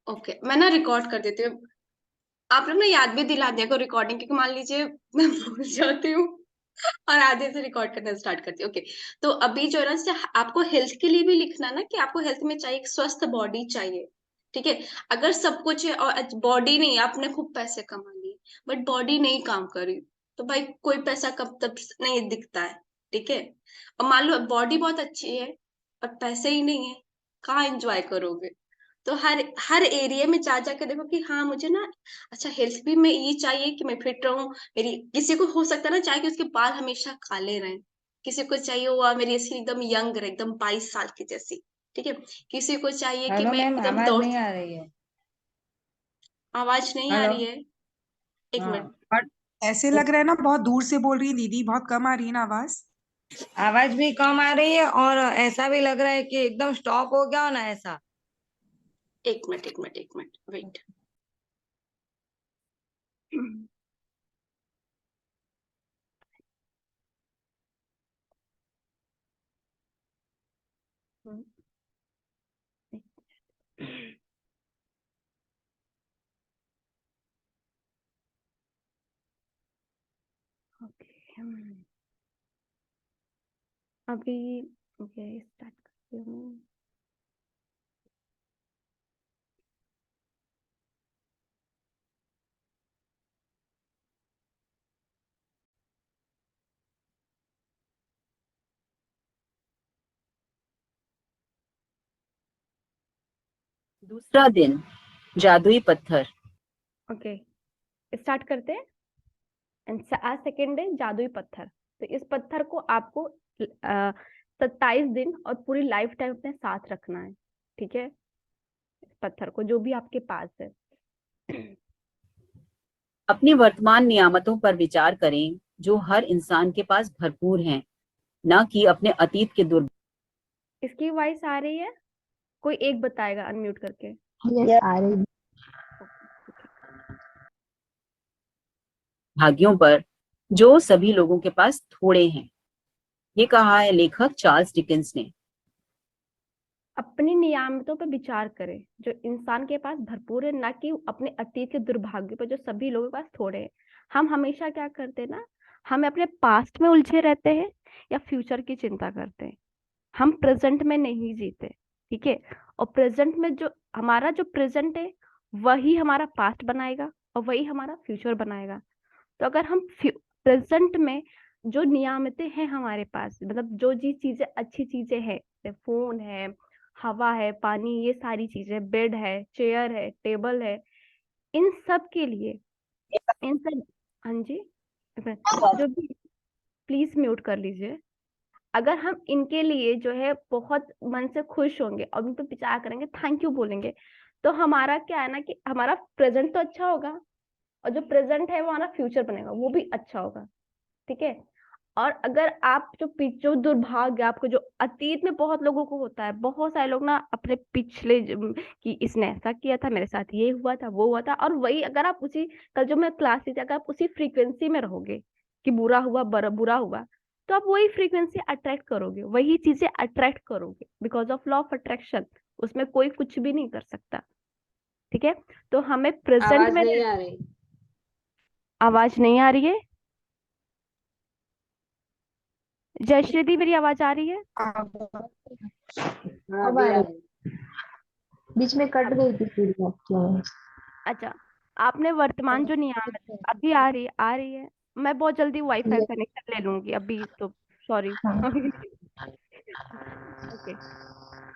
Okay, मैं ना record कर देती हूँ। आप लोग ना याद भी दिला दिया करो रिकॉर्डिंग, क्योंकि मान लीजिए मैं भूल जाती हूँ और आधे से रिकॉर्ड करना स्टार्ट करती हूँ। ओके, तो अभी जो है ना, जैसे आपको हेल्थ के लिए भी लिखना ना कि आपको हेल्थ में चाहिए, एक स्वस्थ बॉडी चाहिए, ठीक है? अगर सब कुछ है और बॉडी नहीं, आपने खूब पैसे कमा लिए, बट बॉडी नहीं काम कर रही, तो भाई कोई पैसा कब तक नहीं दिखता है, ठीक है? और मान लो बॉडी बहुत अच्छी है और पैसे ही नहीं है, कहाँ एन्जॉय करोगे? तो हर हर एरिया में जा के देखो कि हाँ, मुझे ना अच्छा हेल्थ भी में ये चाहिए कि मैं फिट रहूँ। मेरी किसी को हो सकता है ना चाहिए कि उसके बाल हमेशा काले रहें, किसी को चाहिए हुआ मेरी स्किन एकदम यंग रहे, एकदम 22 साल की जैसी, ठीक है? किसी को चाहिए कि हेलो मैं मैम, एकदम आवाज दौड़। नहीं आ रही है। आवाज नहीं आ हेलो। रही है? एक हाँ। मिनट। बट ऐसे लग रहा है ना, बहुत दूर से बोल रही है दीदी, बहुत कम आ रही है ना आवाज। आवाज भी कम आ रही है और ऐसा भी लग रहा है कि एकदम स्टॉप हो गया हो ना ऐसा। एक मिनट, एक मिनट, एक मिनट, वेट। ओके, अभी ओके स्टार्ट करती हूँ। दूसरा दिन, जादुई पत्थर। ओके, स्टार्ट करते हैं। आज सेकेंड डे जादुई पत्थर। तो इस पत्थर को आपको 27 दिन और पूरी लाइफ टाइम अपने साथ रखना है, ठीक है? इस पत्थर को जो भी आपके पास है। अपनी वर्तमान नियामतों पर विचार करें जो हर इंसान के पास भरपूर हैं, न कि अपने अतीत के इसकी वॉइस आ रही है? कोई एक बताएगा अनम्यूट करके। यस आ रही। दुर्भाग्यों पर जो सभी लोगों के पास थोड़े हैं। ये कहा है लेखक चार्ल्स डिकेंस ने। अपनी नियामतों पर विचार करें जो इंसान के पास भरपूर है, ना कि अपने अतीत के दुर्भाग्य पर जो सभी लोगों के पास थोड़े हैं। हम हमेशा क्या करते हैं ना, हम अपने पास्ट में उलझे रहते हैं या फ्यूचर की चिंता करते हैं। हम प्रेजेंट में नहीं जीते, ठीक है? और प्रेजेंट में जो हमारा जो प्रेजेंट है वही हमारा पास्ट बनाएगा और वही हमारा फ्यूचर बनाएगा। तो अगर हम प्रेजेंट में जो नियामतें हैं हमारे पास, मतलब जो जी चीजें अच्छी चीजें हैं, जैसे फोन है, हवा है, पानी, ये सारी चीजें, बेड है, चेयर है, टेबल है, इन सब के लिए, इन सब, हाँ जी, एक मिनट, जो भी, प्लीज म्यूट कर लीजिए। अगर हम इनके लिए जो है बहुत मन से खुश होंगे और उन पर विचार करेंगे, थैंक यू बोलेंगे, तो हमारा क्या है ना कि हमारा प्रेजेंट तो अच्छा होगा और जो प्रेजेंट है वो हमारा फ्यूचर बनेगा, वो भी अच्छा होगा, ठीक है? और अगर आप जो दुर्भाग्य आपको जो अतीत में बहुत लोगों को होता है, बहुत सारे लोग ना अपने पिछले कि इसने ऐसा किया था, मेरे साथ ये हुआ था, वो हुआ था, और वही अगर आप उसी, कल जो मैं क्लास ली थी, अगर आप उसी फ्रीक्वेंसी में रहोगे कि बुरा हुआ, बुरा हुआ, तो आप वही फ्रीक्वेंसी अट्रैक्ट करोगे, वही चीजें अट्रैक्ट करोगे, because of law of attraction. उसमें कोई कुछ भी नहीं कर सकता, ठीक है? तो हमें प्रेजेंट आवाज में। नहीं आ रही। आवाज नहीं आ रही है? जयश्री दी, मेरी आवाज आ रही है? हाँ अब अभी आ आ रही। रही। बीच में कट गई थी पूरी आपकी आवाज। अच्छा, आपने वर्तमान जो नियामक, अभी आ रही है। मैं बहुत जल्दी वाईफाई Yes, कनेक्शन ले लूंगी अभी तो, सॉरी। हाँ। ओके,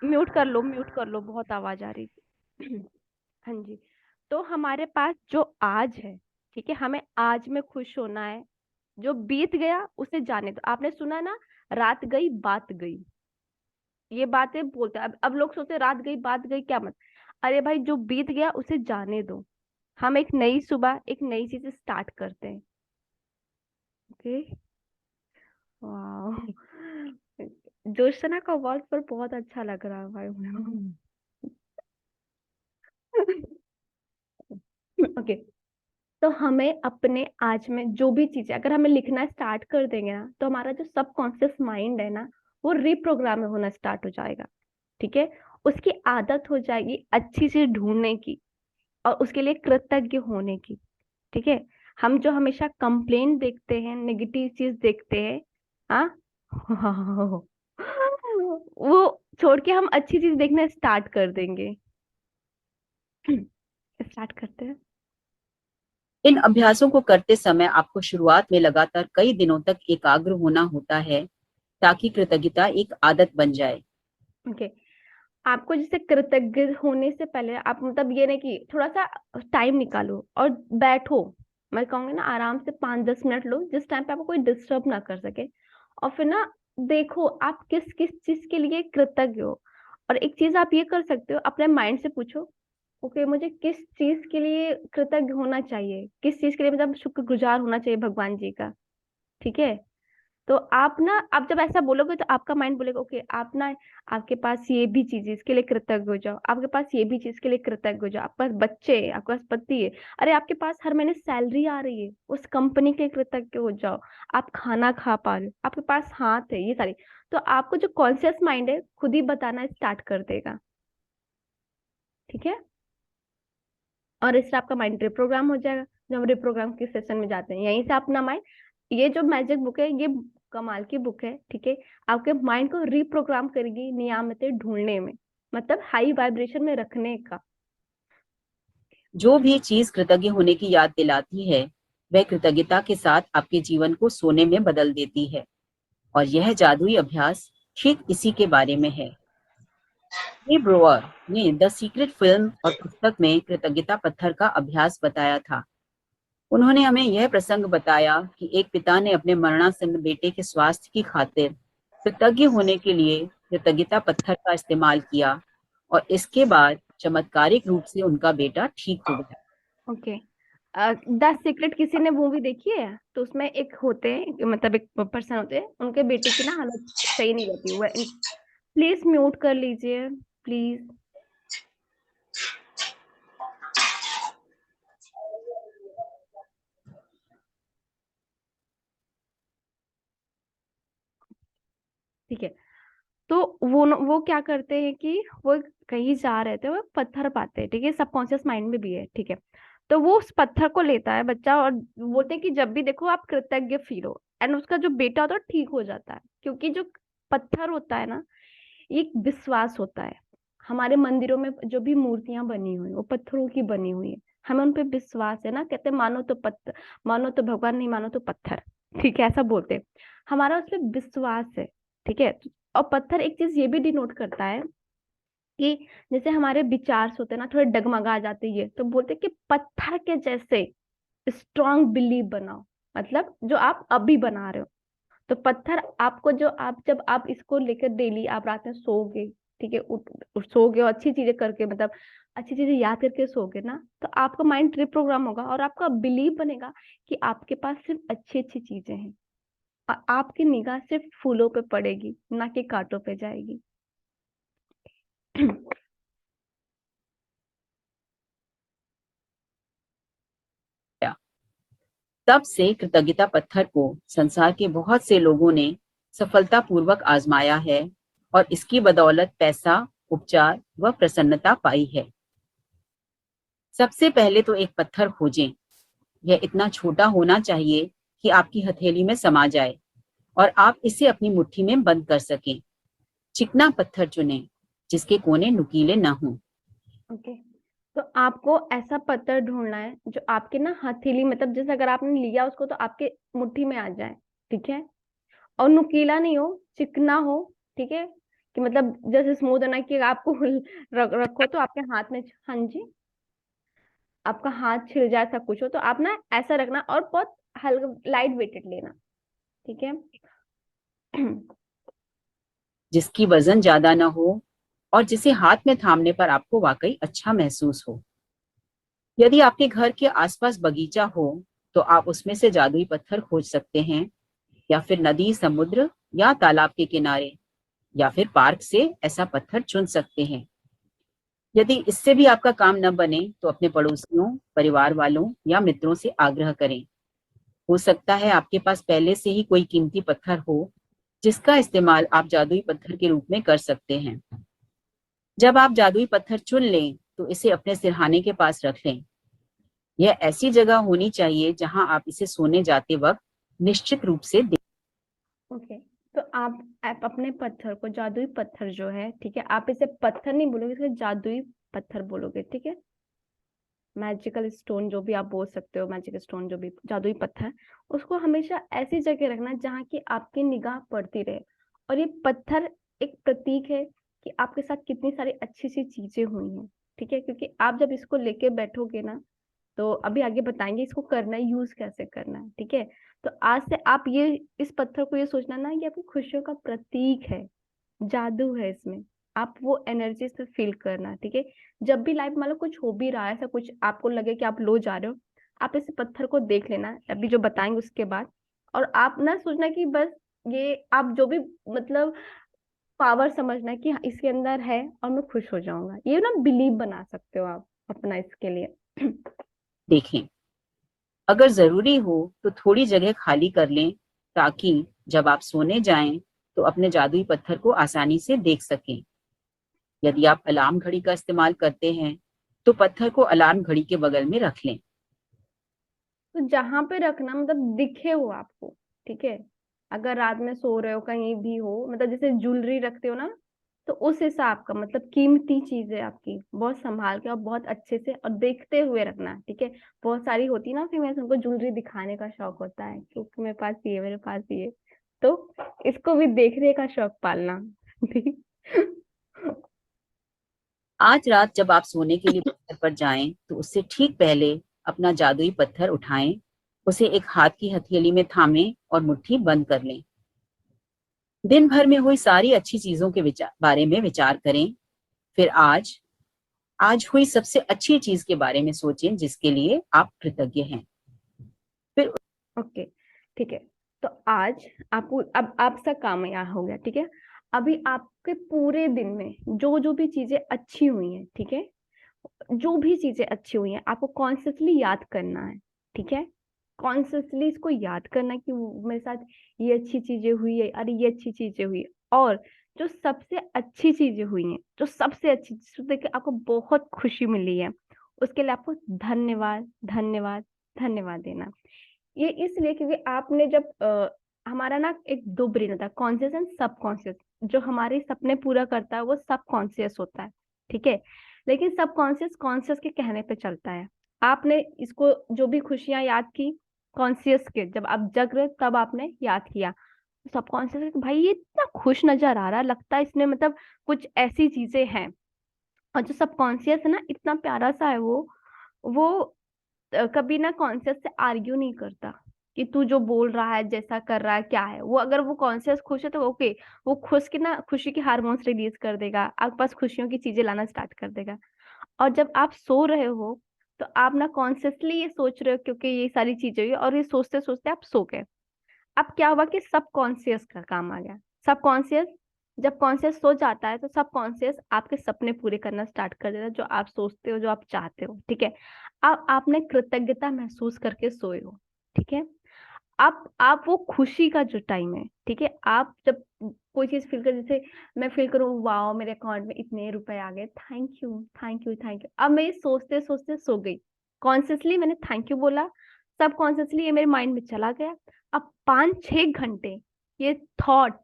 म्यूट कर लो, म्यूट कर लो, बहुत आवाज आ रही थी। हाँ जी, तो हमारे पास जो आज है, ठीक है, हमें आज में खुश होना है। जो बीत गया उसे जाने दो। आपने सुना ना, रात गई बात गई, ये बातें बोलते हैं। अब लोग सोचते हैं रात गई बात गई, क्या मत। अरे भाई, जो बीत गया उसे जाने दो। हम एक नई सुबह, एक नई चीज स्टार्ट करते हैं, ओके? वाह, जोशना का वर्ड पर बहुत अच्छा लग रहा है भाई मुझे। ओके, तो हमें अपने आज में जो भी चीजें अगर हमें लिखना स्टार्ट कर देंगे ना, तो हमारा जो सबकॉन्शियस माइंड है ना, वो रिप्रोग्राम होना स्टार्ट हो जाएगा, ठीक है? उसकी आदत हो जाएगी अच्छी चीज ढूंढने की और उसके लिए कृतज्ञ होने की। ठीक है, हम जो हमेशा कंप्लेन देखते हैं, नेगेटिव चीज देखते हैं, हाँ वो छोड़ के हम अच्छी चीज देखना स्टार्ट कर देंगे। स्टार्ट करते हैं। इन अभ्यासों को करते समय आपको शुरुआत में लगातार कई दिनों तक एकाग्र होना होता है ताकि कृतज्ञता एक आदत बन जाए। ओके, आपको जैसे कृतज्ञ होने से पहले आप मतलब ये नहीं कि थोड़ा सा टाइम निकालो और बैठो। मैं कहूंगी ना, आराम से 5-10 मिनट लो जिस टाइम पे आपको कोई डिस्टर्ब ना कर सके, और फिर ना देखो आप किस किस चीज के लिए कृतज्ञ हो। और एक चीज आप ये कर सकते हो, अपने माइंड से पूछो, ओके मुझे किस चीज के लिए कृतज्ञ होना चाहिए, किस चीज के लिए मतलब शुक्रगुजार होना चाहिए भगवान जी का। ठीक है, तो आप ना, आप जब ऐसा बोलोगे तो आपका माइंड बोलेगा ओके आप ना, आपके पास ये भी चीज है, इसके लिए कृतज्ञ हो जाओ, आपके पास ये भी चीज के लिए कृतज्ञ हो जाओ, आपके पास बच्चे है, आपके पास पति है, अरे आपके पास हर महीने सैलरी आ रही है, उस कंपनी के लिए कृतज्ञ हो जाओ, आप खाना खा पा रहे हो, आपके पास हाथ है, ये सारी। तो आपको जो कॉन्शियस माइंड है खुद ही बताना स्टार्ट कर देगा। ठीक है, और इससे आपका माइंड रिप्रोग्राम हो जाएगा। जब हम रिप्रोग्राम के सेशन में जाते हैं, यहीं से अपना माइंड, ये जो मैजिक बुक है ये कमाल की बुक है। ठीक है, आपके माइंड को रिप्रोग्राम करेगी नियामतें ढूंढने में, मतलब हाई वाइब्रेशन में रखने का। जो भी चीज कृतज्ञ होने की याद दिलाती है वह कृतज्ञता के साथ आपके जीवन को सोने में बदल देती है, और यह जादुई अभ्यास ठीक इसी के बारे में है। रे ब्रोअर ने द सीक्रेट फिल्म और पुस्तक में कृतज्ञता पत्थर का अभ्यास बताया था। उन्होंने हमें यह प्रसंग बताया कि एक पिता ने अपने मरणासन्न बेटे के स्वास्थ्य की खातिर कृतज्ञ होने के लिए कृतज्ञता पत्थर का इस्तेमाल किया, और इसके बाद चमत्कारिक रूप से उनका बेटा ठीक हो गया। ओके, द सीक्रेट किसी ने मूवी देखी है तो उसमें एक होते हैं, मतलब एक पर्सन होते हैं, उनके बेटे की ना हालत सही नहीं रहती। वो प्लीज म्यूट कर लीजिए प्लीज। ठीक है, तो वो क्या करते हैं कि वो कहीं जा रहे थे, वो पत्थर पाते हैं। ठीक है, सबकॉन्शियस माइंड में भी है। ठीक है, तो वो उस पत्थर को लेता है बच्चा और बोलते हैं कि जब भी देखो आप कृतज्ञ फील हो, एंड उसका जो बेटा होता है ठीक हो जाता है। क्योंकि जो पत्थर होता है ना, ये एक विश्वास होता है। हमारे मंदिरों में जो भी मूर्तियां बनी हुई हैं, वो पत्थरों की बनी हुई है, हमें उन पे विश्वास है ना। कहते हैं मानो तो पत्थर, मानो तो भगवान, नहीं मानो तो पत्थर। ठीक है, ऐसा बोलते हैं। हमारा उस पे विश्वास है। ठीक है, और पत्थर एक चीज ये भी डिनोट करता है कि जैसे हमारे विचार होते हैं ना, थोड़े डगमगा जाते हैं, तो बोलते हैं कि पत्थर के जैसे स्ट्रांग बिलीव बनाओ, मतलब जो आप अभी बना रहे हो। तो पत्थर आपको, जो आप जब आप इसको लेकर डेली आप रात में सोओगे, ठीक है, सोओगे और अच्छी चीजें करके, मतलब अच्छी चीजें याद करके सोओगे ना, तो आपका माइंड रिप्रोग्राम होगा और आपका बिलीव बनेगा कि आपके पास सिर्फ अच्छी अच्छी चीजें हैं, और आपकी निगाह सिर्फ फूलों पे पड़ेगी, ना कि कांटों पे जाएगी। तब से कृतज्ञता पत्थर को संसार के बहुत से लोगों ने सफलतापूर्वक आजमाया है, और इसकी बदौलत पैसा, उपचार व प्रसन्नता पाई है। सबसे पहले तो एक पत्थर खोजें। यह इतना छोटा होना चाहिए कि आपकी हथेली में समा जाए और आप इसे अपनी मुट्ठी में बंद कर सकें। चिकना पत्थर चुनें जिसके कोने नुकीले न हों। ओके, तो आपको ऐसा पत्थर ढूंढना है जो आपके ना हथेली, मतलब जैसे अगर आपने लिया उसको तो आपके मुट्ठी में आ जाए। ठीक है, और नुकीला नहीं हो, चिकना हो। ठीक है, कि मतलब जैसे स्मूथ होना कि आपको रखो तो आपके हाथ में, हाँ जी, आपका हाथ छिल जाए, ऐसा कुछ हो तो आप ना ऐसा रखना, और बहुत हल्का लाइट वेटेड लेना। ठीक है। जिसकी वजन ज्यादा न हो और जिसे हाथ में थामने पर आपको वाकई अच्छा महसूस हो। यदि आपके घर के आसपास बगीचा हो तो आप उसमें से जादुई पत्थर खोज सकते हैं, या फिर नदी, समुद्र या तालाब के किनारे या फिर पार्क से ऐसा पत्थर चुन सकते हैं। यदि इससे भी आपका काम न बने तो अपने पड़ोसियों, परिवार वालों या मित्रों से आग्रह करें। हो सकता है आपके पास पहले से ही कोई कीमती पत्थर हो जिसका इस्तेमाल आप जादुई पत्थर के रूप में कर सकते हैं। जब आप जादुई पत्थर चुन लें तो इसे अपने सिरहाने के पास रख लें। यह ऐसी जगह होनी चाहिए जहां आप इसे सोने जाते वक्त निश्चित रूप से ओके, तो आप अपने पत्थर को, जादुई पत्थर जो है, ठीक है, आप इसे पत्थर नहीं बोलोगे, इसे जादुई पत्थर बोलोगे, ठीक है। मैजिकल स्टोन जो भी आप बोल सकते हो, मैजिकल स्टोन जो भी जादुई पत्थर, उसको हमेशा ऐसी जगह रखना जहाँ की आपकी निगाह पड़ती रहे। और ये पत्थर एक प्रतीक है कि आपके साथ कितनी सारी अच्छी सी चीजें हुई हैं, ठीक है। क्योंकि आप जब इसको लेके बैठोगे ना, तो अभी आगे बताएंगे इसको करना है, यूज कैसे करना है, ठीक है। तो आज से आप ये इस पत्थर को ये सोचना ना, ये आपकी खुशियों का प्रतीक है, जादू है इसमें। आप वो एनर्जी से फील करना, ठीक है। जब भी लाइफ मान लो कुछ हो भी रहा है, ऐसा कुछ आपको लगे कि आप लो जा रहे हो, आप इस पत्थर को देख लेना, अभी जो बताएंगे उसके बाद। और आप ना सोचना कि बस ये आप जो भी मतलब पावर समझना कि हाँ, इसके अंदर है और मैं खुश हो जाऊंगा, ये ना बिलीव बना सकते हो आप अपना इसके लिए। देखें। अगर जरूरी हो तो थोड़ी जगह खाली कर लें ताकि जब आप सोने जाएं तो अपने जादुई पत्थर को आसानी से देख सकें। यदि आप अलार्म घड़ी का इस्तेमाल करते हैं तो पत्थर को अलार्म घड़ी के बगल में रख लें। तो जहां पे रखना मतलब दिखे वो आपको, ठीक है। अगर रात में सो रहे हो कहीं भी हो, मतलब जैसे ज्वेलरी रखते हो ना, तो उस हिसाब का मतलब कीमती चीज है आपकी, बहुत संभाल के और बहुत अच्छे से और देखते हुए रखना, ठीक है। बहुत सारी होती ना फीमेल्स, उनको ज्वेलरी दिखाने का शौक होता है, क्योंकि मेरे पास ये, मेरे पास ये, तो इसको भी देखने का शौक पालना। ठीक। आज रात जब आप सोने के लिए बिस्तर पर जाएं तो उससे ठीक पहले अपना जादुई पत्थर उठाएं, उसे एक हाथ की हथेली में थामें और मुट्ठी बंद कर लें। दिन भर में हुई सारी अच्छी चीजों के बारे में विचार करें। फिर आज आज हुई सबसे अच्छी चीज के बारे में सोचें जिसके लिए आप कृतज्ञ हैं। फिर ओके, ठीक है। तो आज आपको अब आपका काम यहाँ हो गया, ठीक है। अभी आपके पूरे दिन में जो जो भी चीजें अच्छी हुई हैं, ठीक है, जो भी चीजें अच्छी हुई हैं आपको कॉन्शियसली याद करना है, ठीक है। कॉन्शियसली इसको याद करना कि मेरे साथ ये अच्छी चीजें हुई है, अरे ये अच्छी चीजें हुई है। और जो सबसे अच्छी चीजें हुई हैं, जो सबसे अच्छी चीज देख के आपको बहुत खुशी मिली है, उसके लिए आपको धन्यवाद धन्यवाद धन्यवाद देना। ये इसलिए क्योंकि आपने जब हमारा ना एक दो ब्रेन होता है, कॉन्शियस एंड सबकॉन्शियस। जो हमारे सपने पूरा करता है वो सबकॉन्शियस होता है, ठीक है। लेकिन सबकॉन्शियस कॉन्शियस के कहने पे चलता है। आपने इसको जो भी खुशियां याद की कॉन्शियस के, जब आप जग रहे तब आपने याद किया, सबकॉन्शियस भाई ये इतना खुश नजर आ रहा है, लगता है इसमें मतलब कुछ ऐसी चीजें हैं। और जो सबकॉन्शियस है ना, इतना प्यारा सा है वो कभी ना कॉन्शियस से आर्ग्यू नहीं करता कि तू जो बोल रहा है, जैसा कर रहा है, क्या है वो। अगर वो कॉन्शियस खुश है तो ओके, वो खुश की ना खुशी के हार्मोन्स रिलीज कर देगा, आपके पास खुशियों की चीजें लाना स्टार्ट कर देगा। और जब आप सो रहे हो तो आप ना कॉन्शियसली ये सोच रहे हो, क्योंकि ये सारी चीजें हुई और ये सोचते सोचते आप सो गए। अब क्या हुआ कि सबकॉन्शियस का काम आ गया। सबकॉन्शियस, जब कॉन्शियस सो जाता है तो सबकॉन्शियस आपके सपने पूरे करना स्टार्ट कर देता है, जो आप सोचते हो, जो आप चाहते हो, ठीक है। अब आपने कृतज्ञता महसूस करके सोए हो, ठीक है। आप वो खुशी का जो टाइम है, ठीक है, आप जब कोई चीज फील कर, जैसे मैं फील करूँ वाओ मेरे अकाउंट में इतने रुपए आ गए, thank you thank you thank you, अब मैं ये सोचते सोचते सो गई। कॉन्शियसली मैंने थैंक यू बोला, सब कॉन्शियसली ये मेरे माइंड में चला गया। अब 5-6 घंटे ये थॉट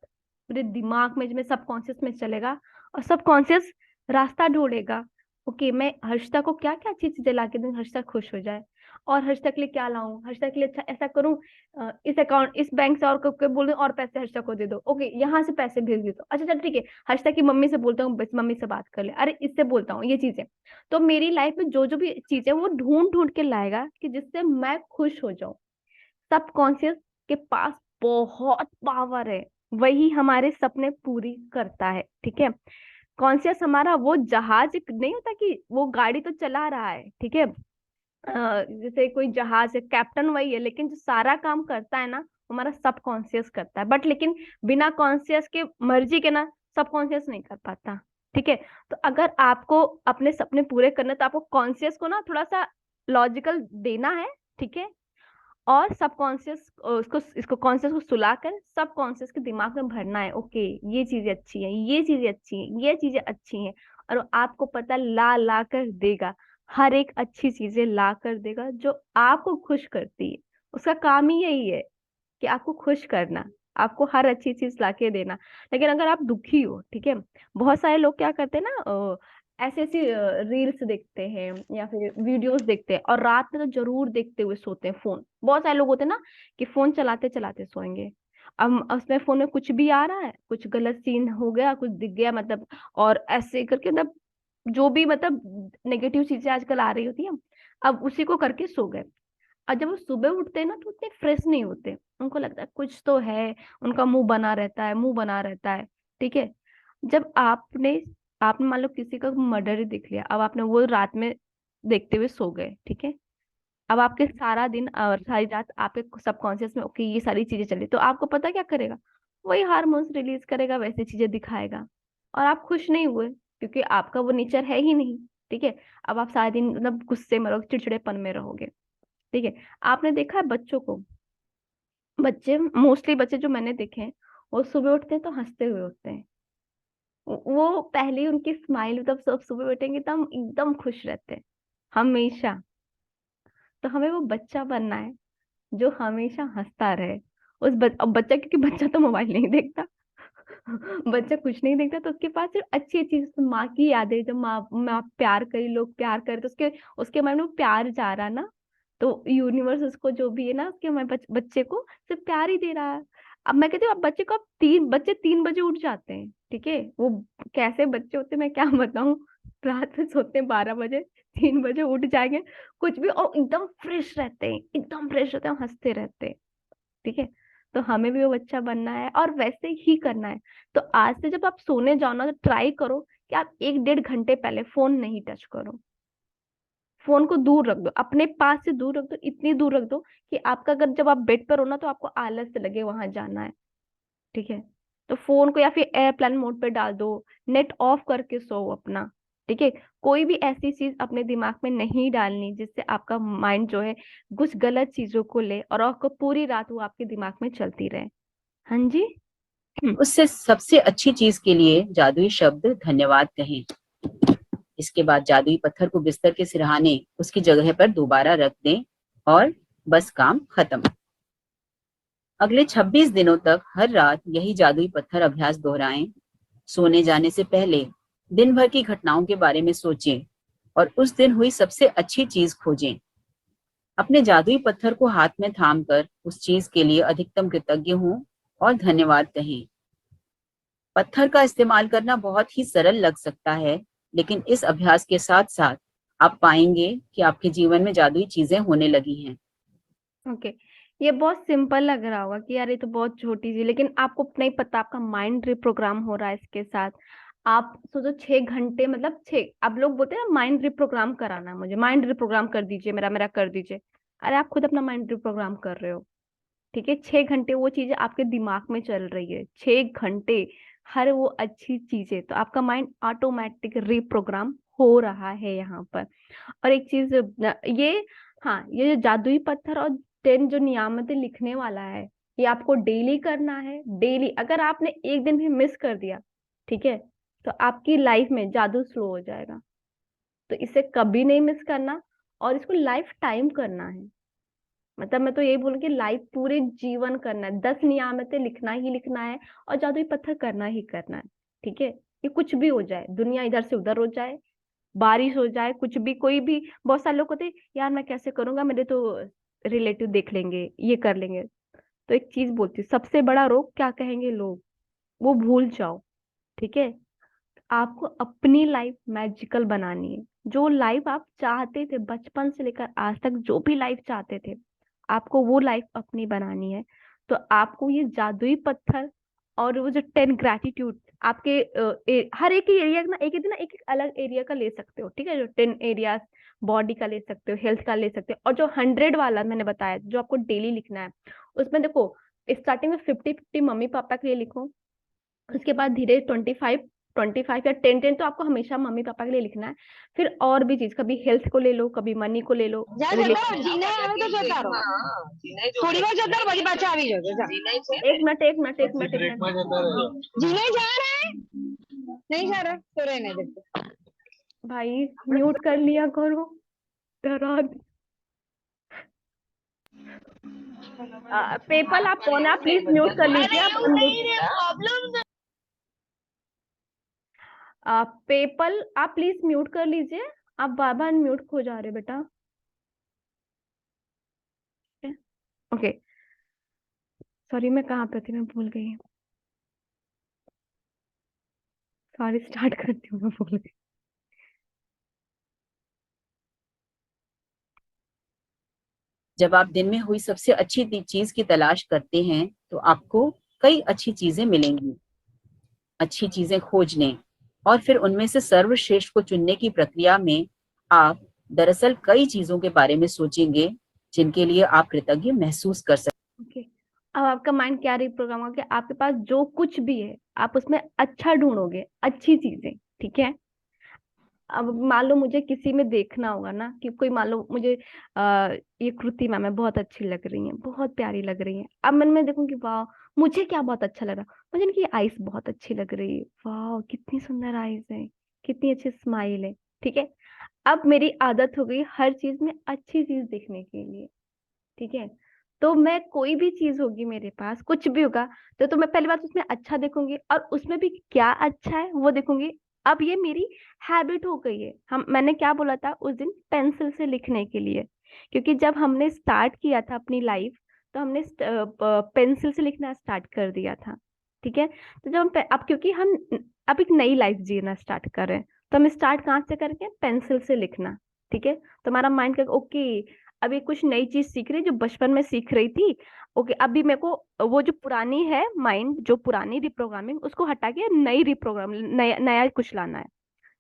मेरे दिमाग में, जो मेरे सबकॉन्शियस में चलेगा, और सबकॉन्शियस रास्ता ढूंढेगा। ओके, मैं हर्षिता को क्या क्या अच्छी चीजें ला के दूं, हर्षिता खुश हो जाए। और हर्षिता के लिए क्या लाऊं, हर्षिता के लिए अच्छा ऐसा करूं, इस अकाउंट इस बैंक से और को बोल दूं और पैसे हर्षिता को दे दो, ओके यहाँ से पैसे भेज दो, अच्छा चल ठीक है, हर्षिता की मम्मी से बोलता हूँ, बस मम्मी से बात कर ले, अरे इससे बोलता हूँ, ये चीजें। तो मेरी लाइफ में जो जो भी चीजें वो ढूंढ ढूंढ के लाएगा कि जिससे मैं खुश हो जाऊं। सबकॉन्शियस के पास बहुत पावर है, वही हमारे सपने पूरी करता है, ठीक है। कॉन्शियस हमारा वो जहाज नहीं होता कि वो गाड़ी तो चला रहा है, ठीक है। जैसे कोई जहाज है, कैप्टन वही है, लेकिन जो सारा काम करता है ना हमारा सबकॉन्शियस करता है। बट लेकिन बिना कॉन्शियस के मर्जी के ना सबकॉन्शियस नहीं कर पाता, ठीक है। तो अगर आपको अपने सपने पूरे करने, तो आपको कॉन्शियस को ना थोड़ा सा लॉजिकल देना है, ठीक है। और सबकॉन्शियस उसको, इसको कॉन्शियस को सुलाकर सबकॉन्शियस के दिमाग में भरना है, ओके ये चीजें अच्छी हैं, ये चीजें अच्छी हैं, ये चीजें अच्छी हैं। और वो आपको पता ला ला कर देगा, हर एक अच्छी चीजें ला कर देगा जो आपको खुश करती है। उसका काम ही यही है कि आपको खुश करना, आपको हर अच्छी चीज लाके देना। लेकिन अगर आप दुखी हो, ठीक है, बहुत सारे लोग क्या करते हैं ना, ऐसे ऐसी रील्स देखते हैं या फिर वीडियोस देखते हैं और रात में तो जरूर देखते हुए सोते हैं फोन। बहुत सारे लोग होते हैं ना कि फोन चलाते चलाते सोएंगे। अब उसमें फोन में कुछ भी आ रहा है, कुछ गलत सीन हो गया, कुछ दिख गया, मतलब और ऐसे करके मतलब जो भी मतलब नेगेटिव चीजें आजकल आ रही होती है, अब उसी को करके सो गए। और जब वो सुबह उठते हैं ना तो उतने फ्रेश नहीं होते, उनको लगता है कुछ तो है, उनका मुंह बना रहता है, मुंह बना रहता है। ठीक है, जब आपने आपने मान लो किसी का मर्डर ही देख लिया, अब आपने वो रात में देखते हुए सो गए, ठीक है, अब आपके सारा दिन और सारी रात आपके सबकॉन्शियस में ओके ये सारी चीजें चली, तो आपको पता क्या करेगा, वही हार्मोन्स रिलीज करेगा, वैसी चीजें दिखाएगा। और आप खुश नहीं हुए क्योंकि आपका वो नेचर है ही नहीं। ठीक है, अब आप सारा दिन मतलब गुस्से में रहोगे, चिड़चिड़ेपन में रहोगे। ठीक है, आपने देखा है बच्चों को, बच्चे मोस्टली बच्चे जो मैंने देखे हैं वो सुबह उठते हैं तो हंसते हुए उठते हैं। वो पहले ही उनकी स्माइल, तब सब सुबह उठेंगे तो हम एकदम खुश रहते हैं हमेशा। तो हमें वो बच्चा बनना है जो हमेशा हंसता रहे। अब बच्चा, क्योंकि बच्चा तो मोबाइल नहीं देखता बच्चा कुछ नहीं देखता, तो उसके पास सिर्फ अच्छी अच्छी माँ की यादें, जब माँ माँ प्यार करी, लोग प्यार करे, तो उसके उसके मन में प्यार जा रहा ना, तो यूनिवर्स उसको जो भी है ना उसके मन बच्चे को सिर्फ प्यार ही दे रहा है। अब मैं कहती हूँ, अब बच्चे को, अब 3 बजे उठ जाते हैं, ठीक है, वो कैसे बच्चे होते हैं मैं क्या बताऊं, रात में सोते हैं 12 बजे, 3 बजे उठ जाएंगे, कुछ भी, और एकदम फ्रेश रहते हैं, एकदम फ्रेश रहते हैं, हंसते रहते हैं। ठीक है, तो हमें भी वो बच्चा बनना है और वैसे ही करना है। तो आज से जब आप सोने जाओ ना, तो ट्राई करो कि आप 1 डेढ़ घंटे पहले फोन नहीं टच करो। फोन को दूर रख दो, अपने पास से दूर रख दो, इतनी दूर रख दो कि आपका, अगर जब आप बेड पर हो ना तो आपको आलस से लगे वहां जाना है। ठीक है, तो फोन को या फिर एयरप्लेन मोड पे डाल दो, नेट ऑफ करके सो अपना। ठीक है, कोई भी ऐसी चीज अपने दिमाग में नहीं डालनी जिससे आपका माइंड जो है कुछ गलत चीजों को ले और आपको पूरी रात वो आपके दिमाग में चलती रहे। हाँ जी। उससे सबसे अच्छी चीज के लिए जादुई शब्द धन्यवाद कहें। इसके बाद जादुई पत्थर को बिस्तर के सिरहाने उसकी जगह पर दोबारा रख दें और बस काम खत्म। अगले 26 दिनों तक हर रात यही जादुई पत्थर अभ्यास दोहराएं। सोने जाने से पहले दिन भर की घटनाओं के बारे में सोचें और उस दिन हुई सबसे अच्छी चीज खोजें। अपने जादुई पत्थर को हाथ में थामकर उस चीज के लिए अधिकतम कृतज्ञ हों और धन्यवाद कहें। पत्थर का इस्तेमाल करना बहुत ही सरल लग सकता है, लेकिन इस अभ्यास के साथ साथ आप पाएंगे कि आपके जीवन में जादुई चीजें होने लगी हैं। ओके, ये बहुत सिंपल लग रहा होगा कि यार ये तो बहुत छोटी सी, लेकिन आपको नहीं पता आपका माइंड रिप्रोग्राम हो रहा है इसके साथ। आप सोचो 6 घंटे, मतलब 6, अब लोग बोलते हैं ना माइंड रिप्रोग्राम कराना है, मुझे माइंड रिप्रोग्राम कर दीजिए, मेरा मेरा कर दीजिए। अरे आप खुद अपना माइंड रिप्रोग्राम कर रहे हो। ठीक है, 6 घंटे वो चीजें आपके दिमाग में चल रही है, 6 घंटे हर वो अच्छी चीजें, तो आपका माइंड ऑटोमेटिक रिप्रोग्राम हो रहा है यहाँ पर। और एक चीज ये, हाँ, ये जो जादुई पत्थर और 10 जो नियामतें लिखने वाला है, ये आपको डेली करना है, डेली। अगर आपने एक दिन भी मिस कर दिया, ठीक है, तो आपकी लाइफ में जादू स्लो हो जाएगा। तो इसे कभी नहीं मिस करना और इसको लाइफ टाइम करना है। मतलब मैं तो यही बोलूंगी, लाइफ पूरे जीवन करना है, 10 नियामतें लिखना ही लिखना है और जादुई पत्थर करना ही करना है। ठीक है, ये कुछ भी हो जाए, दुनिया इधर से उधर हो जाए, बारिश हो जाए, कुछ भी, कोई भी। बहुत सारे लोग होते हैं, यार मैं कैसे करूंगा, मेरे तो रिलेटिव देख लेंगे, ये कर लेंगे। तो एक चीज बोलती हूँ, सबसे बड़ा रोग क्या कहेंगे लोग, वो भूल जाओ। ठीक है, आपको अपनी लाइफ मैजिकल बनानी है। जो लाइफ आप चाहते थे बचपन से लेकर आज तक, जो भी लाइफ चाहते थे, आपको वो लाइफ अपनी बनानी है। तो आपको ये जादुई पत्थर और वो जो 10 ग्रैटिट्यूड आपके हर एक एरिया ना, एक दिन ना एक एक अलग एरिया का ले सकते हो। ठीक है, जो 10 एरियाज, बॉडी का ले सकते हो, हेल्थ का ले सकते हो, और जो 100 वाला मैंने बताया जो आपको डेली लिखना है, उसमें देखो स्टार्टिंग में 50-50 मम्मी पापा के लिए लिखो, उसके बाद धीरे 25-25 या 10-10 तो आपको हमेशा मम्मी पापा के लिए लिखना है। फिर और भी चीज, कभी हेल्थ को ले लो, कभी मनी को ले लो, एक मिनट एक मिनट एक मिनट एक मिनट। नहीं जा रहा है, नहीं जा रहा, तो रहने दे। भाई म्यूट कर लिया करो, डरा पेपल आप कौन है? आप प्लीज म्यूट कर लीजिए। आप पेपल आप प्लीज म्यूट कर लीजिए। आप बार बार म्यूट हो जा रहे बेटा। ओके सॉरी, मैं कहाँ पे थी, मैं भूल गई। सॉरी, स्टार्ट करती हूँ, मैं भूल गई। जब आप दिन में हुई सबसे अच्छी चीज की तलाश करते हैं तो आपको कई अच्छी चीजें मिलेंगी। अच्छी चीजें खोजने और फिर उनमें से सर्वश्रेष्ठ को चुनने की प्रक्रिया में आप दरअसल कई चीजों के बारे में सोचेंगे जिनके लिए आप कृतज्ञ महसूस कर सकते ओके अब आपका माइंड क्या रिप्रोग्राम होगा कि आपके पास जो कुछ भी है आप उसमें अच्छा ढूंढोगे, अच्छी चीजें। ठीक है, अब मान लो मुझे किसी में देखना होगा ना कि कोई, मान लो मुझे ये कृति मैम है, बहुत अच्छी लग रही है, बहुत प्यारी लग रही है। अब मैं देखूंगी, वाह मुझे क्या बहुत अच्छा लग रहा, मुझे इनकी आईज बहुत अच्छी लग रही है, वाह कितनी सुंदर आईज है, कितनी अच्छी स्माइल है। ठीक है, अब मेरी आदत हो गई हर चीज में अच्छी चीज देखने के लिए। ठीक है, तो मैं कोई भी चीज होगी मेरे पास, कुछ भी होगा, तो मैं पहली बात उसमें अच्छा देखूंगी और उसमें भी क्या अच्छा है वो देखूंगी। अब ये मेरी हैबिट हो गई है। मैंने क्या बोला था उस दिन, पेंसिल से लिखने के लिए, क्योंकि जब हमने स्टार्ट किया था अपनी लाइफ तो हमने पेंसिल से लिखना स्टार्ट कर दिया था। ठीक है, तो जब अब क्योंकि हम अब एक नई लाइफ जीना स्टार्ट कर रहे हैं, तो हम स्टार्ट कहाँ से करेंगे, पेंसिल से लिखना। ठीक है, तो हमारा माइंड का ओके, अभी कुछ नई चीज सीख रही जो बचपन में सीख रही थी। ओके अभी मेरे को वो जो पुरानी है माइंड, जो पुरानी रिप्रोग्रामिंग, उसको हटा के नई रिप्रोग्राम, नया नया कुछ लाना है।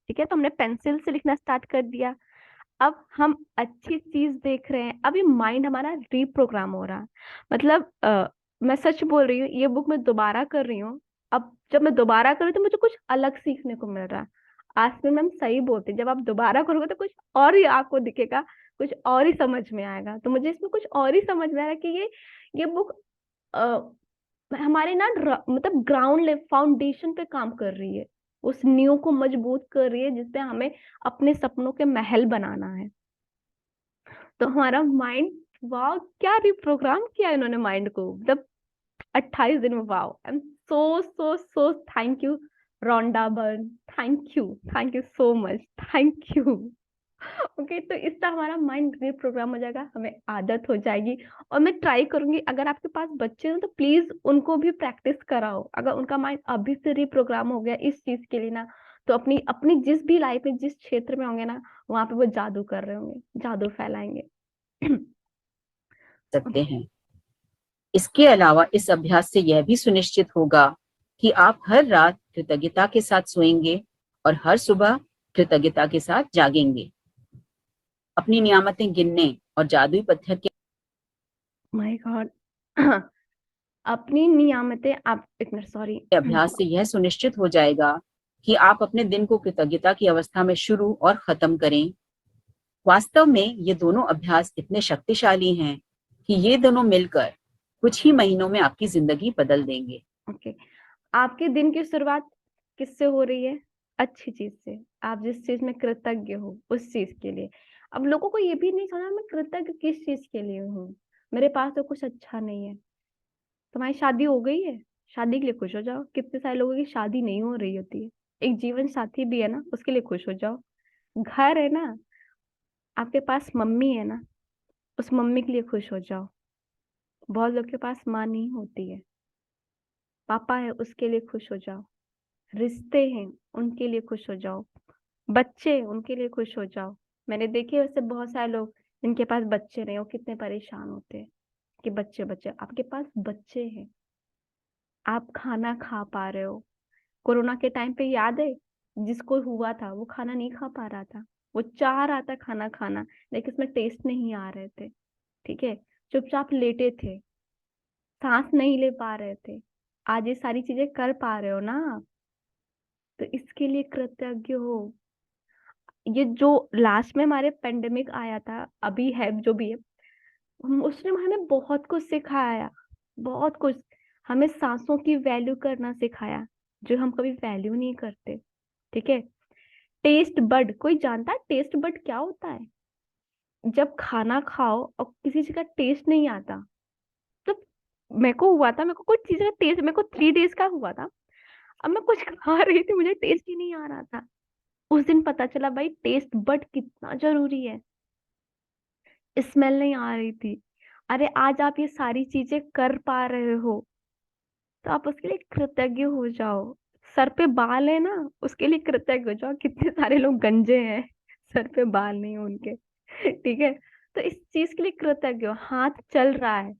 ठीक है, तो हमने पेंसिल से लिखना स्टार्ट कर दिया। अब हम अच्छी चीज देख रहे हैं, अभी माइंड हमारा रिप्रोग्राम हो रहा है। मतलब मैं सच बोल रही हूँ, ये बुक मैं दोबारा कर रही हूँ। अब जब मैं दोबारा कर रही हूँ तो मुझे कुछ अलग सीखने को मिल रहा है। आसमीन मैम सही बोलती है, जब आप दोबारा करोगे तो कुछ और ही आपको दिखेगा, कुछ और ही समझ में आएगा। तो मुझे इसमें कुछ और ही समझ में आ रहा है कि ये बुक हमारे ना मतलब ग्राउंड फाउंडेशन पे काम कर रही है, उस नींव को मजबूत कर रही है जिसपे हमें अपने सपनों के महल बनाना है। तो हमारा माइंड, वाह क्या रिप्रोग्राम किया इन्होंने माइंड को, मतलब 28 दिन में। वाह I am so so so thank you Rhonda Byrne, thank you so much, thank you. Okay तो इससे हमारा माइंड रिप्रोग्राम हो जाएगा, हमें आदत हो जाएगी। और मैं ट्राई करूंगी, अगर आपके पास बच्चे हैं तो प्लीज उनको भी प्रैक्टिस कराओ। अगर उनका माइंड अभी से रिप्रोग्राम हो गया इस चीज के लिए ना, तो अपनी अपनी जिस भी लाइफ में जिस क्षेत्र में होंगे ना, वहां पे वो जादू कर रहे होंगे, जादू फैलाएंगे। सकते हैं। इसके अलावा इस अभ्यास से यह भी सुनिश्चित होगा कि आप हर रात कृतज्ञता के साथ सोएंगे और हर सुबह कृतज्ञता के साथ जागेंगे। अपनी नियामतें गिनने और जादुई पत्थर के माय गॉड। अपनी नियामतें, आप एक मिनट सॉरी। अभ्यास से यह सुनिश्चित हो जाएगा कि आप अपने दिन को कृतज्ञता की अवस्था में शुरू और खत्म करें। वास्तव में ये दोनों अभ्यास इतने शक्तिशाली हैं कि ये दोनों मिलकर कुछ ही महीनों में आपकी जिंदगी बदल देंगे। ओके आपके दिन की शुरुआत किससे हो रही है, अच्छी चीज से। आप जिस चीज में कृतज्ञ हो उस चीज के लिए। अब लोगों को ये भी नहीं समझ मैं कृतज्ञ किस चीज के लिए हूँ, मेरे पास तो कुछ अच्छा नहीं है। तुम्हारी शादी हो गई है, शादी के लिए खुश हो जाओ। कितने सारे लोगों की शादी नहीं हो रही होती है, एक जीवन साथी भी है ना, उसके लिए खुश हो जाओ। घर है ना, आपके पास मम्मी है ना, उस मम्मी के लिए खुश हो जाओ। बहुत लोग के पास माँ नहीं होती है, पापा है उसके लिए खुश हो जाओ। रिश्ते हैं उनके लिए खुश हो जाओ, बच्चे हैं, उनके लिए खुश हो जाओ। मैंने देखे वैसे बहुत सारे लोग जिनके पास बच्चे नहीं, वो कितने परेशान होते हैं कि बच्चे बच्चे। आपके पास बच्चे हैं, आप खाना खा पा रहे हो। कोरोना के टाइम पे याद है, जिसको हुआ था वो खाना नहीं खा पा रहा था, वो चाह रहा था खाना खाना, लेकिन उसमें टेस्ट नहीं आ रहे थे। ठीक है, चुपचाप लेटे थे, सांस नहीं ले पा रहे थे। आज ये सारी चीजें कर पा रहे हो ना आप, तो इसके लिए कृतज्ञ हो। ये जो लास्ट में हमारे पेंडेमिक आया था, अभी है जो भी है, उसने हमें बहुत कुछ सिखाया, बहुत कुछ। हमें सांसों की वैल्यू करना सिखाया, जो हम कभी वैल्यू नहीं करते। ठीक है, टेस्ट बड, कोई जानता है टेस्ट बड क्या होता है? जब खाना खाओ और किसी चीज का टेस्ट नहीं आता, तो मेरे को हुआ था, मेरे को कुछ चीज का टेस्ट, मेरे को 3 days का हुआ था। अब मैं कुछ खा रही थी, मुझे टेस्ट ही नहीं आ रहा था। उस दिन पता चला भाई टेस्ट बड कितना जरूरी है। स्मेल नहीं आ रही थी। अरे आज आप ये सारी चीजें कर पा रहे हो तो आप उसके लिए कृतज्ञ हो जाओ। सर पे बाल है ना, उसके लिए कृतज्ञ हो जाओ। कितने सारे लोग गंजे हैं, सर पे बाल नहीं है उनके। ठीक है, तो इस चीज के लिए कृतज्ञ हो। हाथ चल रहा है,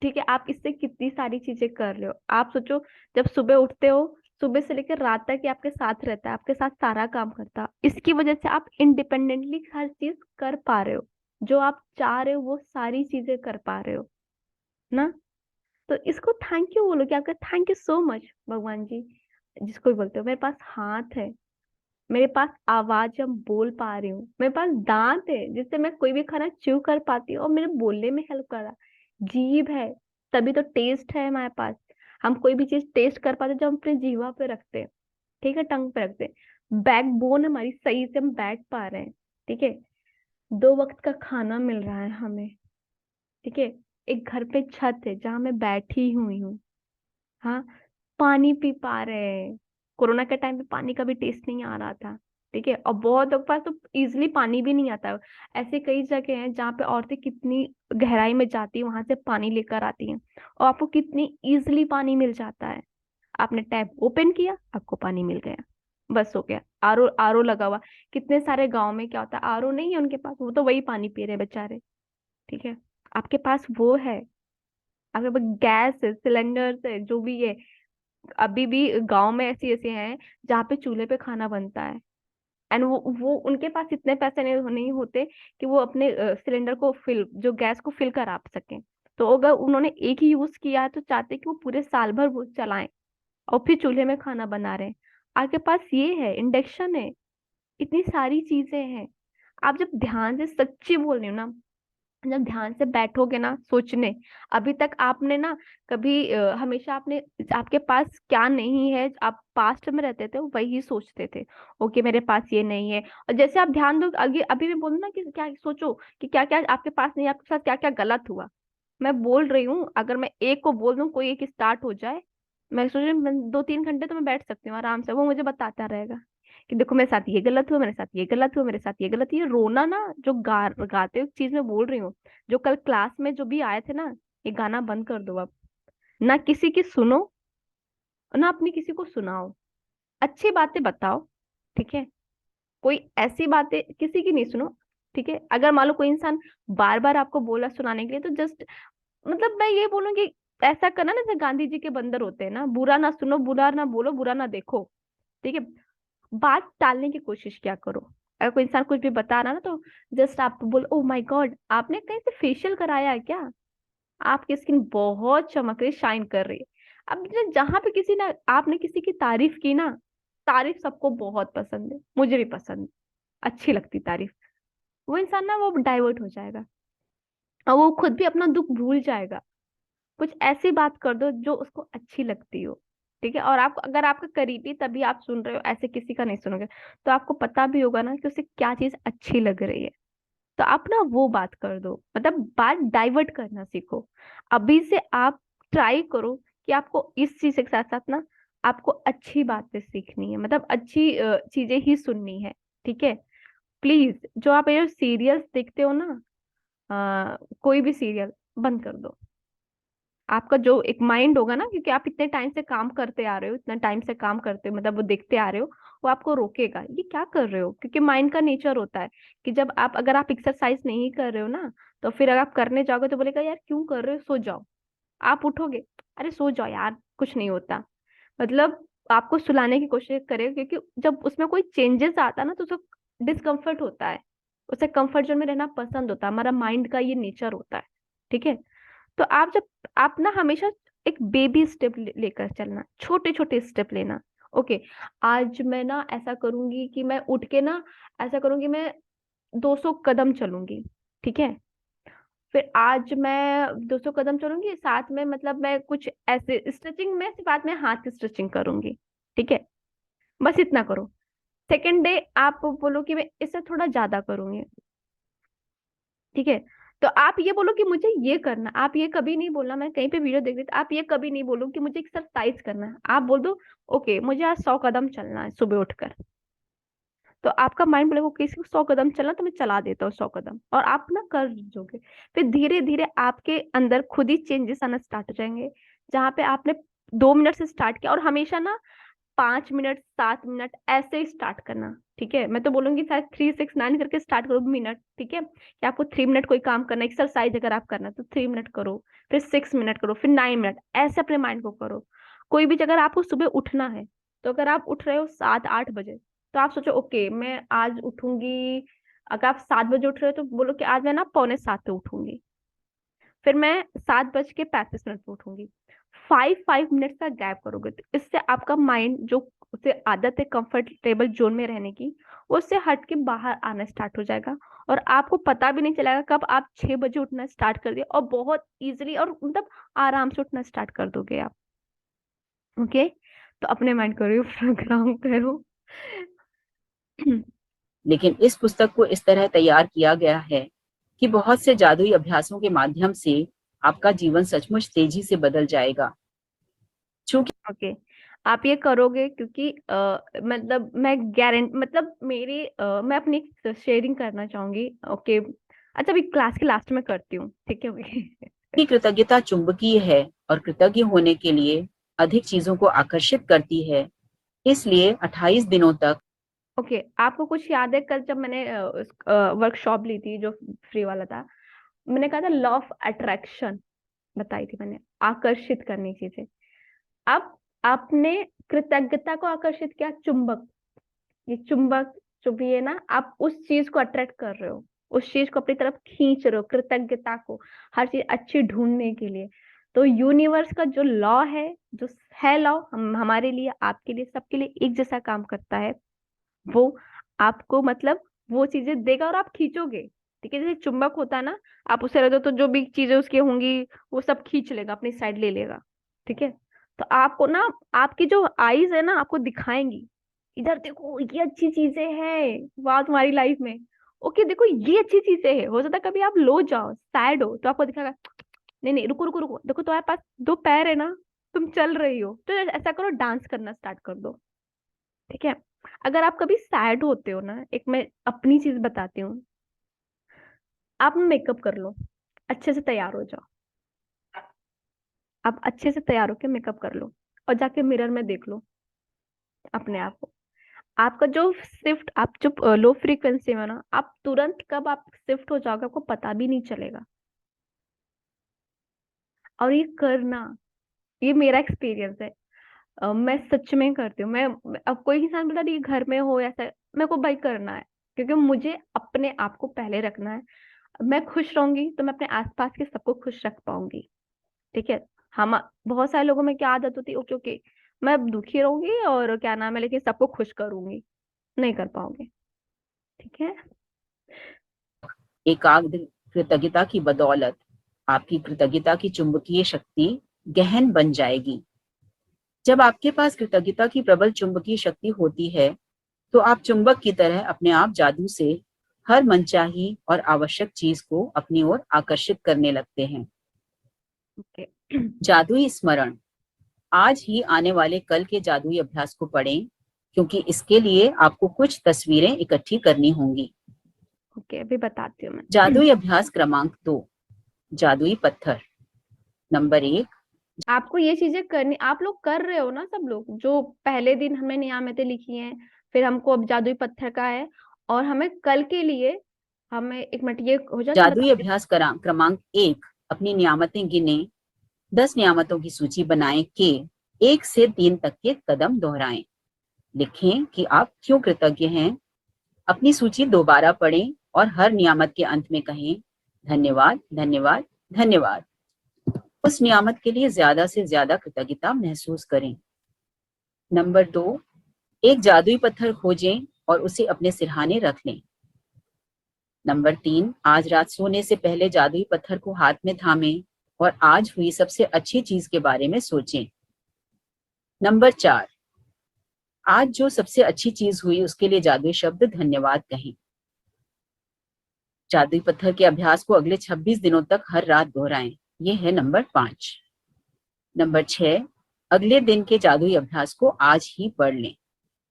ठीक है, आप इससे कितनी सारी चीजें कर रहे हो। आप सोचो, जब सुबह उठते हो, सुबह से लेकर रात तक ये आपके साथ रहता है, आपके साथ सारा काम करता है। इसकी वजह से आप इंडिपेंडेंटली हर चीज कर पा रहे हो, जो आप चाह रहे हो वो सारी चीजें कर पा रहे हो ना। तो इसको थैंक यू बोलो कि आपका थैंक यू सो मच भगवान जी। जिसको भी बोलते हो, मेरे पास हाथ है, मेरे पास आवाज, हम बोल पा रही हूँ, मेरे पास दांत है जिससे मैं कोई भी खाना च्यू कर पाती हूँ और मेरे बोलने में हेल्प कर रहा। जीभ है, तभी तो टेस्ट है हमारे पास। हम कोई भी चीज टेस्ट कर पाते हैं जब हम अपने जीवा पे रखते हैं, ठीक है, टंग पे रखते हैं। बैकबोन हमारी सही से हम बैठ पा रहे हैं, ठीक है। 2 वक्त का खाना मिल रहा है हमें, ठीक है। एक घर पे छत है जहां मैं बैठी हुई हूँ, हाँ। पानी पी पा रहे हैं। कोरोना के टाइम पे पानी का भी टेस्ट नहीं आ रहा था, ठीक है। और बहुत लोग के पास तो इजिली पानी भी नहीं आता है। ऐसे कई जगह हैं जहाँ पे औरतें कितनी गहराई में जाती है, वहां से पानी लेकर आती हैं और आपको कितनी इजिली पानी मिल जाता है। आपने टैप ओपन किया, आपको पानी मिल गया, बस हो गया। आरओ आरओ लगा हुआ। कितने सारे गांव में क्या होता है, आरओ नहीं है उनके पास, वो तो वही पानी पी रहे हैं बेचारे, ठीक है। आपके पास वो है, आपके पास गैस है, सिलेंडर है, जो भी है। अभी भी गांव में ऐसी ऐसे हैं जहाँ पे चूल्हे पे खाना बनता है। एंड वो उनके पास इतने पैसे नहीं होते कि वो अपने सिलेंडर को फिल, जो गैस को फिल करा सकें। तो अगर उन्होंने एक ही यूज किया है तो चाहते हैं कि वो पूरे साल भर वो चलाएं और फिर चूल्हे में खाना बना रहे हैं। आपके पास ये है, इंडक्शन है, इतनी सारी चीजें हैं। आप जब ध्यान से, सच्ची बोल रही हूँ ना, जब ध्यान से बैठोगे ना सोचने, अभी तक आपने ना कभी हमेशा आपने, आपके पास क्या नहीं है, आप पास्ट में रहते थे वही सोचते थे। ओके मेरे पास ये नहीं है। और जैसे आप ध्यान दो, आगे अभी भी बोलो ना कि क्या सोचो कि क्या क्या आपके पास नहीं है, आपके साथ क्या क्या गलत हुआ। मैं बोल रही हूँ, अगर मैं एक को बोल दूं, कोई एक स्टार्ट हो जाए, मैं सोच रही हूँ 2-3 घंटे तो मैं बैठ सकती हूँ आराम से, वो मुझे बताता रहेगा कि देखो मेरे साथ ये गलत हुआ, मेरे साथ ये गलत हुआ, मेरे साथ ये गलत। ये रोना ना, जो गाते हुए चीज मैं बोल रही हूँ, जो कल क्लास में जो भी आए थे ना, ये गाना बंद कर दो अब। ना किसी की सुनो, ना अपनी किसी को सुनाओ। अच्छी बातें बताओ, ठीक है। कोई ऐसी बातें किसी की नहीं सुनो, ठीक है। अगर मान लो कोई इंसान बार बार आपको बोला सुनाने के लिए, तो जस्ट, मतलब मैं ये बोलूंगी, ऐसा करना ना जैसे गांधी जी के बंदर होते हैं ना, बुरा ना सुनो, बुरा ना बोलो, बुरा ना देखो, ठीक है। बात टालने की कोशिश क्या करो। अगर कोई इंसान कुछ भी बता रहा ना, तो जस्ट आप बोलो, ओ माय गॉड, आपने कहीं से फेशियल कराया है क्या? आपकी स्किन बहुत चमक रही, शाइन कर रही है। अब जहां पे किसी ने, आपने किसी की तारीफ की ना, तारीफ सबको बहुत पसंद है, मुझे भी पसंद है, अच्छी लगती तारीफ। वो इंसान ना वो डाइवर्ट हो जाएगा और वो खुद भी अपना दुख भूल जाएगा। कुछ ऐसी बात कर दो जो उसको अच्छी लगती हो, ठीक है। और आपको, अगर आपका करीबी तभी आप सुन रहे हो, ऐसे किसी का नहीं सुनोगे, तो आपको पता भी होगा ना कि उसे क्या चीज अच्छी लग रही है। तो आप ना वो बात कर दो, मतलब बात डाइवर्ट करना सीखो। अभी से आप ट्राई करो कि आपको इस चीज के साथ साथ ना, आपको अच्छी बातें सीखनी है, मतलब अच्छी चीजें ही सुननी है, ठीक है। प्लीज, जो आप ये सीरियल्स देखते हो ना, कोई भी सीरियल बंद कर दो। आपका जो एक माइंड होगा ना, क्योंकि आप इतने टाइम से काम करते आ रहे हो, इतना टाइम से काम करते हो, मतलब वो देखते आ रहे हो, वो आपको रोकेगा, ये क्या कर रहे हो। क्योंकि माइंड का नेचर होता है कि जब आप, अगर आप एक्सरसाइज नहीं कर रहे हो ना, तो फिर अगर आप करने जाओगे तो बोलेगा यार क्यों कर रहे हो, सो जाओ। आप उठोगे, अरे सो जाओ यार, कुछ नहीं होता, मतलब आपको सुलाने की कोशिश करेगा। क्योंकि जब उसमें कोई चेंजेस आता है ना, तो उसको डिस्कम्फर्ट होता है, उसे कंफर्ट जोन में रहना पसंद होता है, हमारा माइंड का ये नेचर होता है, ठीक है। तो आप जब, आप ना हमेशा एक बेबी स्टेप लेकर चलना, छोटे छोटे स्टेप लेना। ओके, आज मैं ना ऐसा करूंगी कि मैं उठ के ना, ऐसा करूंगी मैं 200 कदम चलूंगी, ठीक है। फिर आज मैं 200 कदम चलूंगी, साथ में मतलब मैं कुछ ऐसे स्ट्रेचिंग में, सिर्फ बाद में हाथ की स्ट्रेचिंग करूंगी, ठीक है। बस इतना करो। सेकेंड डे आप बोलो कि मैं इससे थोड़ा ज्यादा करूंगी, ठीक है। तो आप ये बोलो कि मुझे ये करना, आप ये कभी नहीं बोलना, मैं कहीं पे वीडियो देख रही थी, आप ये कभी नहीं बोलो कि मुझे एक्सरसाइज करना है, आप बोल दो ओके मुझे आज 100 कदम चलना है सुबह उठकर। तो आपका माइंड बोलेगा किसी को 100 कदम चलना, तो मैं चला देता हूँ 100 कदम, और आप ना कर दोगे। फिर धीरे धीरे आपके अंदर खुद ही चेंजेस आना स्टार्ट हो जाएंगे। जहाँ पे आपने 2 मिनट से स्टार्ट किया, और हमेशा ना 5 मिनट 7 मिनट ऐसे ही स्टार्ट करना, ठीक है। मैं तो बोलूंगी शायद 3 6 9 करके स्टार्ट करो मिनट, ठीक है। कि आपको 3 मिनट कोई काम करना, एक्सरसाइज अगर आप करना तो 3 मिनट करो, फिर 6 मिनट करो, फिर 9 मिनट, ऐसे अपने माइंड को करो। कोई भी जगह आपको सुबह उठना है, तो अगर आप उठ रहे हो 7 8 बजे, तो आप सोचो ओके मैं आज उठूंगी। अगर आप 7 बजे उठ रहे हो तो बोलो कि आज मैं ना 6:45 पे उठूंगी, फिर मैं 7:35 पे उठूंगी। 5 5 मिनट का गैप करोगे, तो इससे आपका माइंड जो उसे आदत है कंफर्टेबल जोन में रहने की, वो उससे हट के बाहर आना स्टार्ट हो जाएगा। और आपको पता भी नहीं चलेगा कब आप 6 बजे उठना स्टार्ट कर दिए, और बहुत इजीली और मतलब आराम से उठना स्टार्ट कर दोगे आप। ओके, तो अपने माइंड को रिप्रोग्राम करो। लेकिन इस पुस्तक को इस तरह तैयार किया गया है कि बहुत से जादुई अभ्यासों के माध्यम से आपका जीवन सचमुच तेजी से बदल जाएगा। चूंकि ओके, आप ये करोगे क्योंकि मतलब मैं गारंटी, मतलब मेरी मैं अपनी शेयरिंग करना चाहूंगी। ओके, अच्छा अभी क्लास के लास्ट में करती हूँ, ठीक है। ओके। कृतज्ञता चुंबकीय है और कृतज्ञ होने के लिए अधिक चीजों को आकर्षित करती है। इसलिए 28 दिनों तक ओके, आपको कुछ याद है कल जब मैंने वर्कशॉप ली थी जो फ्री वाला था, मैंने कहा था लॉ ऑफ अट्रैक्शन बताई थी मैंने, आकर्षित करनी चीजें। अब आपने कृतज्ञता को आकर्षित किया, चुंबक, ये चुंबक जो भी है ना, आप उस चीज को अट्रैक्ट कर रहे हो, उस चीज को अपनी तरफ खींच रहे हो, कृतज्ञता को, हर चीज अच्छी ढूंढने के लिए। तो यूनिवर्स का जो लॉ है, जो है लॉ, हमारे लिए, आपके लिए, सबके लिए एक जैसा काम करता है। वो आपको मतलब वो चीजें देगा और आप खींचोगे, ठीक है। जैसे चुंबक होता है ना, आप उसे रख दो तो जो भी चीजें उसकी होंगी वो सब खींच लेगा, अपनी साइड ले लेगा, ठीक है। तो आपको ना, आपकी जो आईज है ना आपको दिखाएंगी, इधर देखो ये अच्छी चीजें हैं, वाह तुम्हारी लाइफ में। ओके देखो ये अच्छी चीजें हैं। हो सकता है कभी आप लो जाओ, सैड हो, तो आपको दिखाएगा नहीं नहीं रुको रुको रुको, देखो तुम्हारे पास 2 पैर है ना, तुम चल रही हो, तो ऐसा करो डांस करना स्टार्ट कर दो, ठीक है। अगर आप कभी सैड होते हो ना, एक मैं अपनी चीज बताती हूँ, आप मेकअप कर लो, अच्छे से तैयार हो जाओ, आप अच्छे से तैयार होके मेकअप कर लो, और जाके मिरर में देख लो अपने आप को। आपका जो शिफ्ट, आप जो लो फ्रीक्वेंसी में ना, आप तुरंत कब आप शिफ्ट हो जाओगे आपको पता भी नहीं चलेगा। और ये करना, ये मेरा एक्सपीरियंस है। मैं सच में करती हूँ। अब कोई इंसान बोलता नहीं घर में हो ऐसा, मेरे को भाई करना है, क्योंकि मुझे अपने आप को पहले रखना है। मैं खुश रहूंगी तो मैं अपने आसपास के सबको खुश रख पाऊंगी, ठीक है। हम बहुत सारे लोगों में क्या आदत होती है, ओके ओके मैं दुखी रहूंगी और क्या नाम है, लेकिन सबको खुश करूंगी, नहीं कर पाओगे, ठीक है। एकाग्र कृतज्ञता की बदौलत आपकी कृतज्ञता की चुंबकीय शक्ति गहन बन जाएगी। जब आपके पास कृतज्ञता की प्रबल चुंबकीय शक्ति होती है, तो आप चुंबक की तरह अपने आप जादू से हर मनचाही और आवश्यक चीज को अपनी ओर आकर्षित करने लगते हैं। ओके। जादुई स्मरण। आज ही आने वाले कल के जादुई अभ्यास को पढ़ें, क्योंकि इसके लिए आपको कुछ तस्वीरें इकट्ठी करनी होंगी। ओके अभी बताती हूँ मैं। जादुई अभ्यास क्रमांक 2, जादुई पत्थर। नंबर 1, आपको ये चीजें करनी, आप लोग कर रहे हो ना, सब लोग जो पहले दिन हमने नियामतें लिखी हैं, फिर हमको अब जादुई पत्थर का है, और हमें कल के लिए, हमें एक मिनट ये हो जाए तो जादुई बताती अभ्यास क्रमांक 1, अपनी नियामतें गिने, 10 नियामतों की सूची बनाएं के 1 से 3 तक के कदम दोहराएं। लिखें कि आप क्यों कृतज्ञ हैं। अपनी सूची दोबारा पढ़ें और हर नियामत के अंत में कहें धन्यवाद धन्यवाद धन्यवाद। उस नियामत के लिए ज्यादा से ज्यादा कृतज्ञता महसूस करें। नंबर 2, एक जादुई पत्थर खोजें और उसे अपने सिरहाने रख लें। नंबर 3, आज रात सोने से पहले जादुई पत्थर को हाथ में थामें और आज हुई सबसे अच्छी चीज के बारे में सोचें। नंबर 4, आज जो सबसे अच्छी चीज हुई उसके लिए जादुई शब्द धन्यवाद कहें। जादुई पत्थर के अभ्यास को अगले 26 दिनों तक हर रात दोहराएं। ये है नंबर 5। नंबर 6, अगले दिन के जादुई अभ्यास को आज ही पढ़ लें।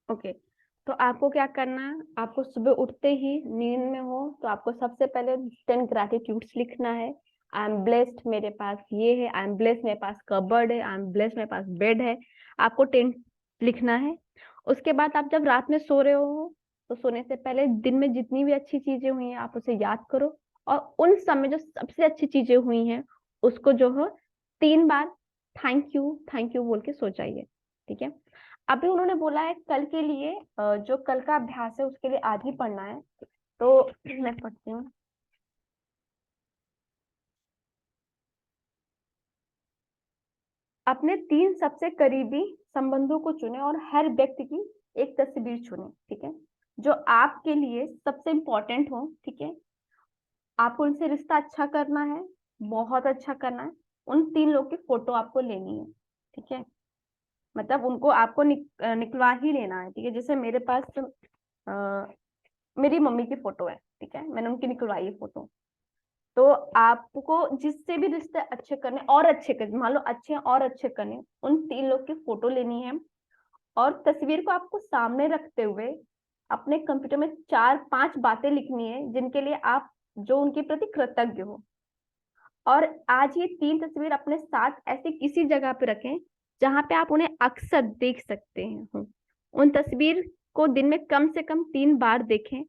ओके, तो आपको क्या करना है, आपको सुबह उठते ही नींद में हो तो आपको सबसे पहले 10 ग्रैटिट्यूड्स लिखना है। आई एम ब्लेस्ड, मेरे पास ये है, आई एम ब्लेस्ड, मेरे पास कबर्ड है, आई एम ब्लेस्ड, मेरे पास बेड है। आपको 10 लिखना है। उसके बाद आप जब रात में सो रहे हो तो सोने से पहले दिन में जितनी भी अच्छी चीजें हुई हैं आप उसे याद करो, और उन समय जो सबसे अच्छी चीजें हुई हैं उसको जो है 3 बार थैंक यू बोल के सो जाइए। ठीक है, अभी उन्होंने बोला है कल के लिए जो कल का अभ्यास है उसके लिए आज ही पढ़ना है, तो मैं पढ़ती हूँ। अपने 3 सबसे करीबी संबंधों को चुने और हर व्यक्ति की एक तस्वीर चुने। ठीक है, जो आपके लिए सबसे इम्पोर्टेंट हो। ठीक है, आपको उनसे रिश्ता अच्छा करना है, बहुत अच्छा करना है। उन 3 लोग की फोटो आपको लेनी है। ठीक है, मतलब उनको आपको निकलवा ही लेना है। ठीक है, जैसे मेरे पास मेरी मम्मी की फोटो है। ठीक है, मैंने उनकी निकलवाई है फोटो। तो आपको जिससे भी रिश्ते अच्छे करने और अच्छे करने, मान लो अच्छे और अच्छे करने, उन 3 लोग की फोटो लेनी है और तस्वीर को आपको सामने रखते हुए अपने कंप्यूटर में 4-5 बातें लिखनी है जिनके लिए आप जो उनके प्रति कृतज्ञ हो। और आज ये 3 तस्वीर अपने साथ ऐसे किसी जगह पे रखें जहां पे आप उन्हें अक्सर देख सकते हैं। उन तस्वीर को दिन में कम से कम 3 बार देखें।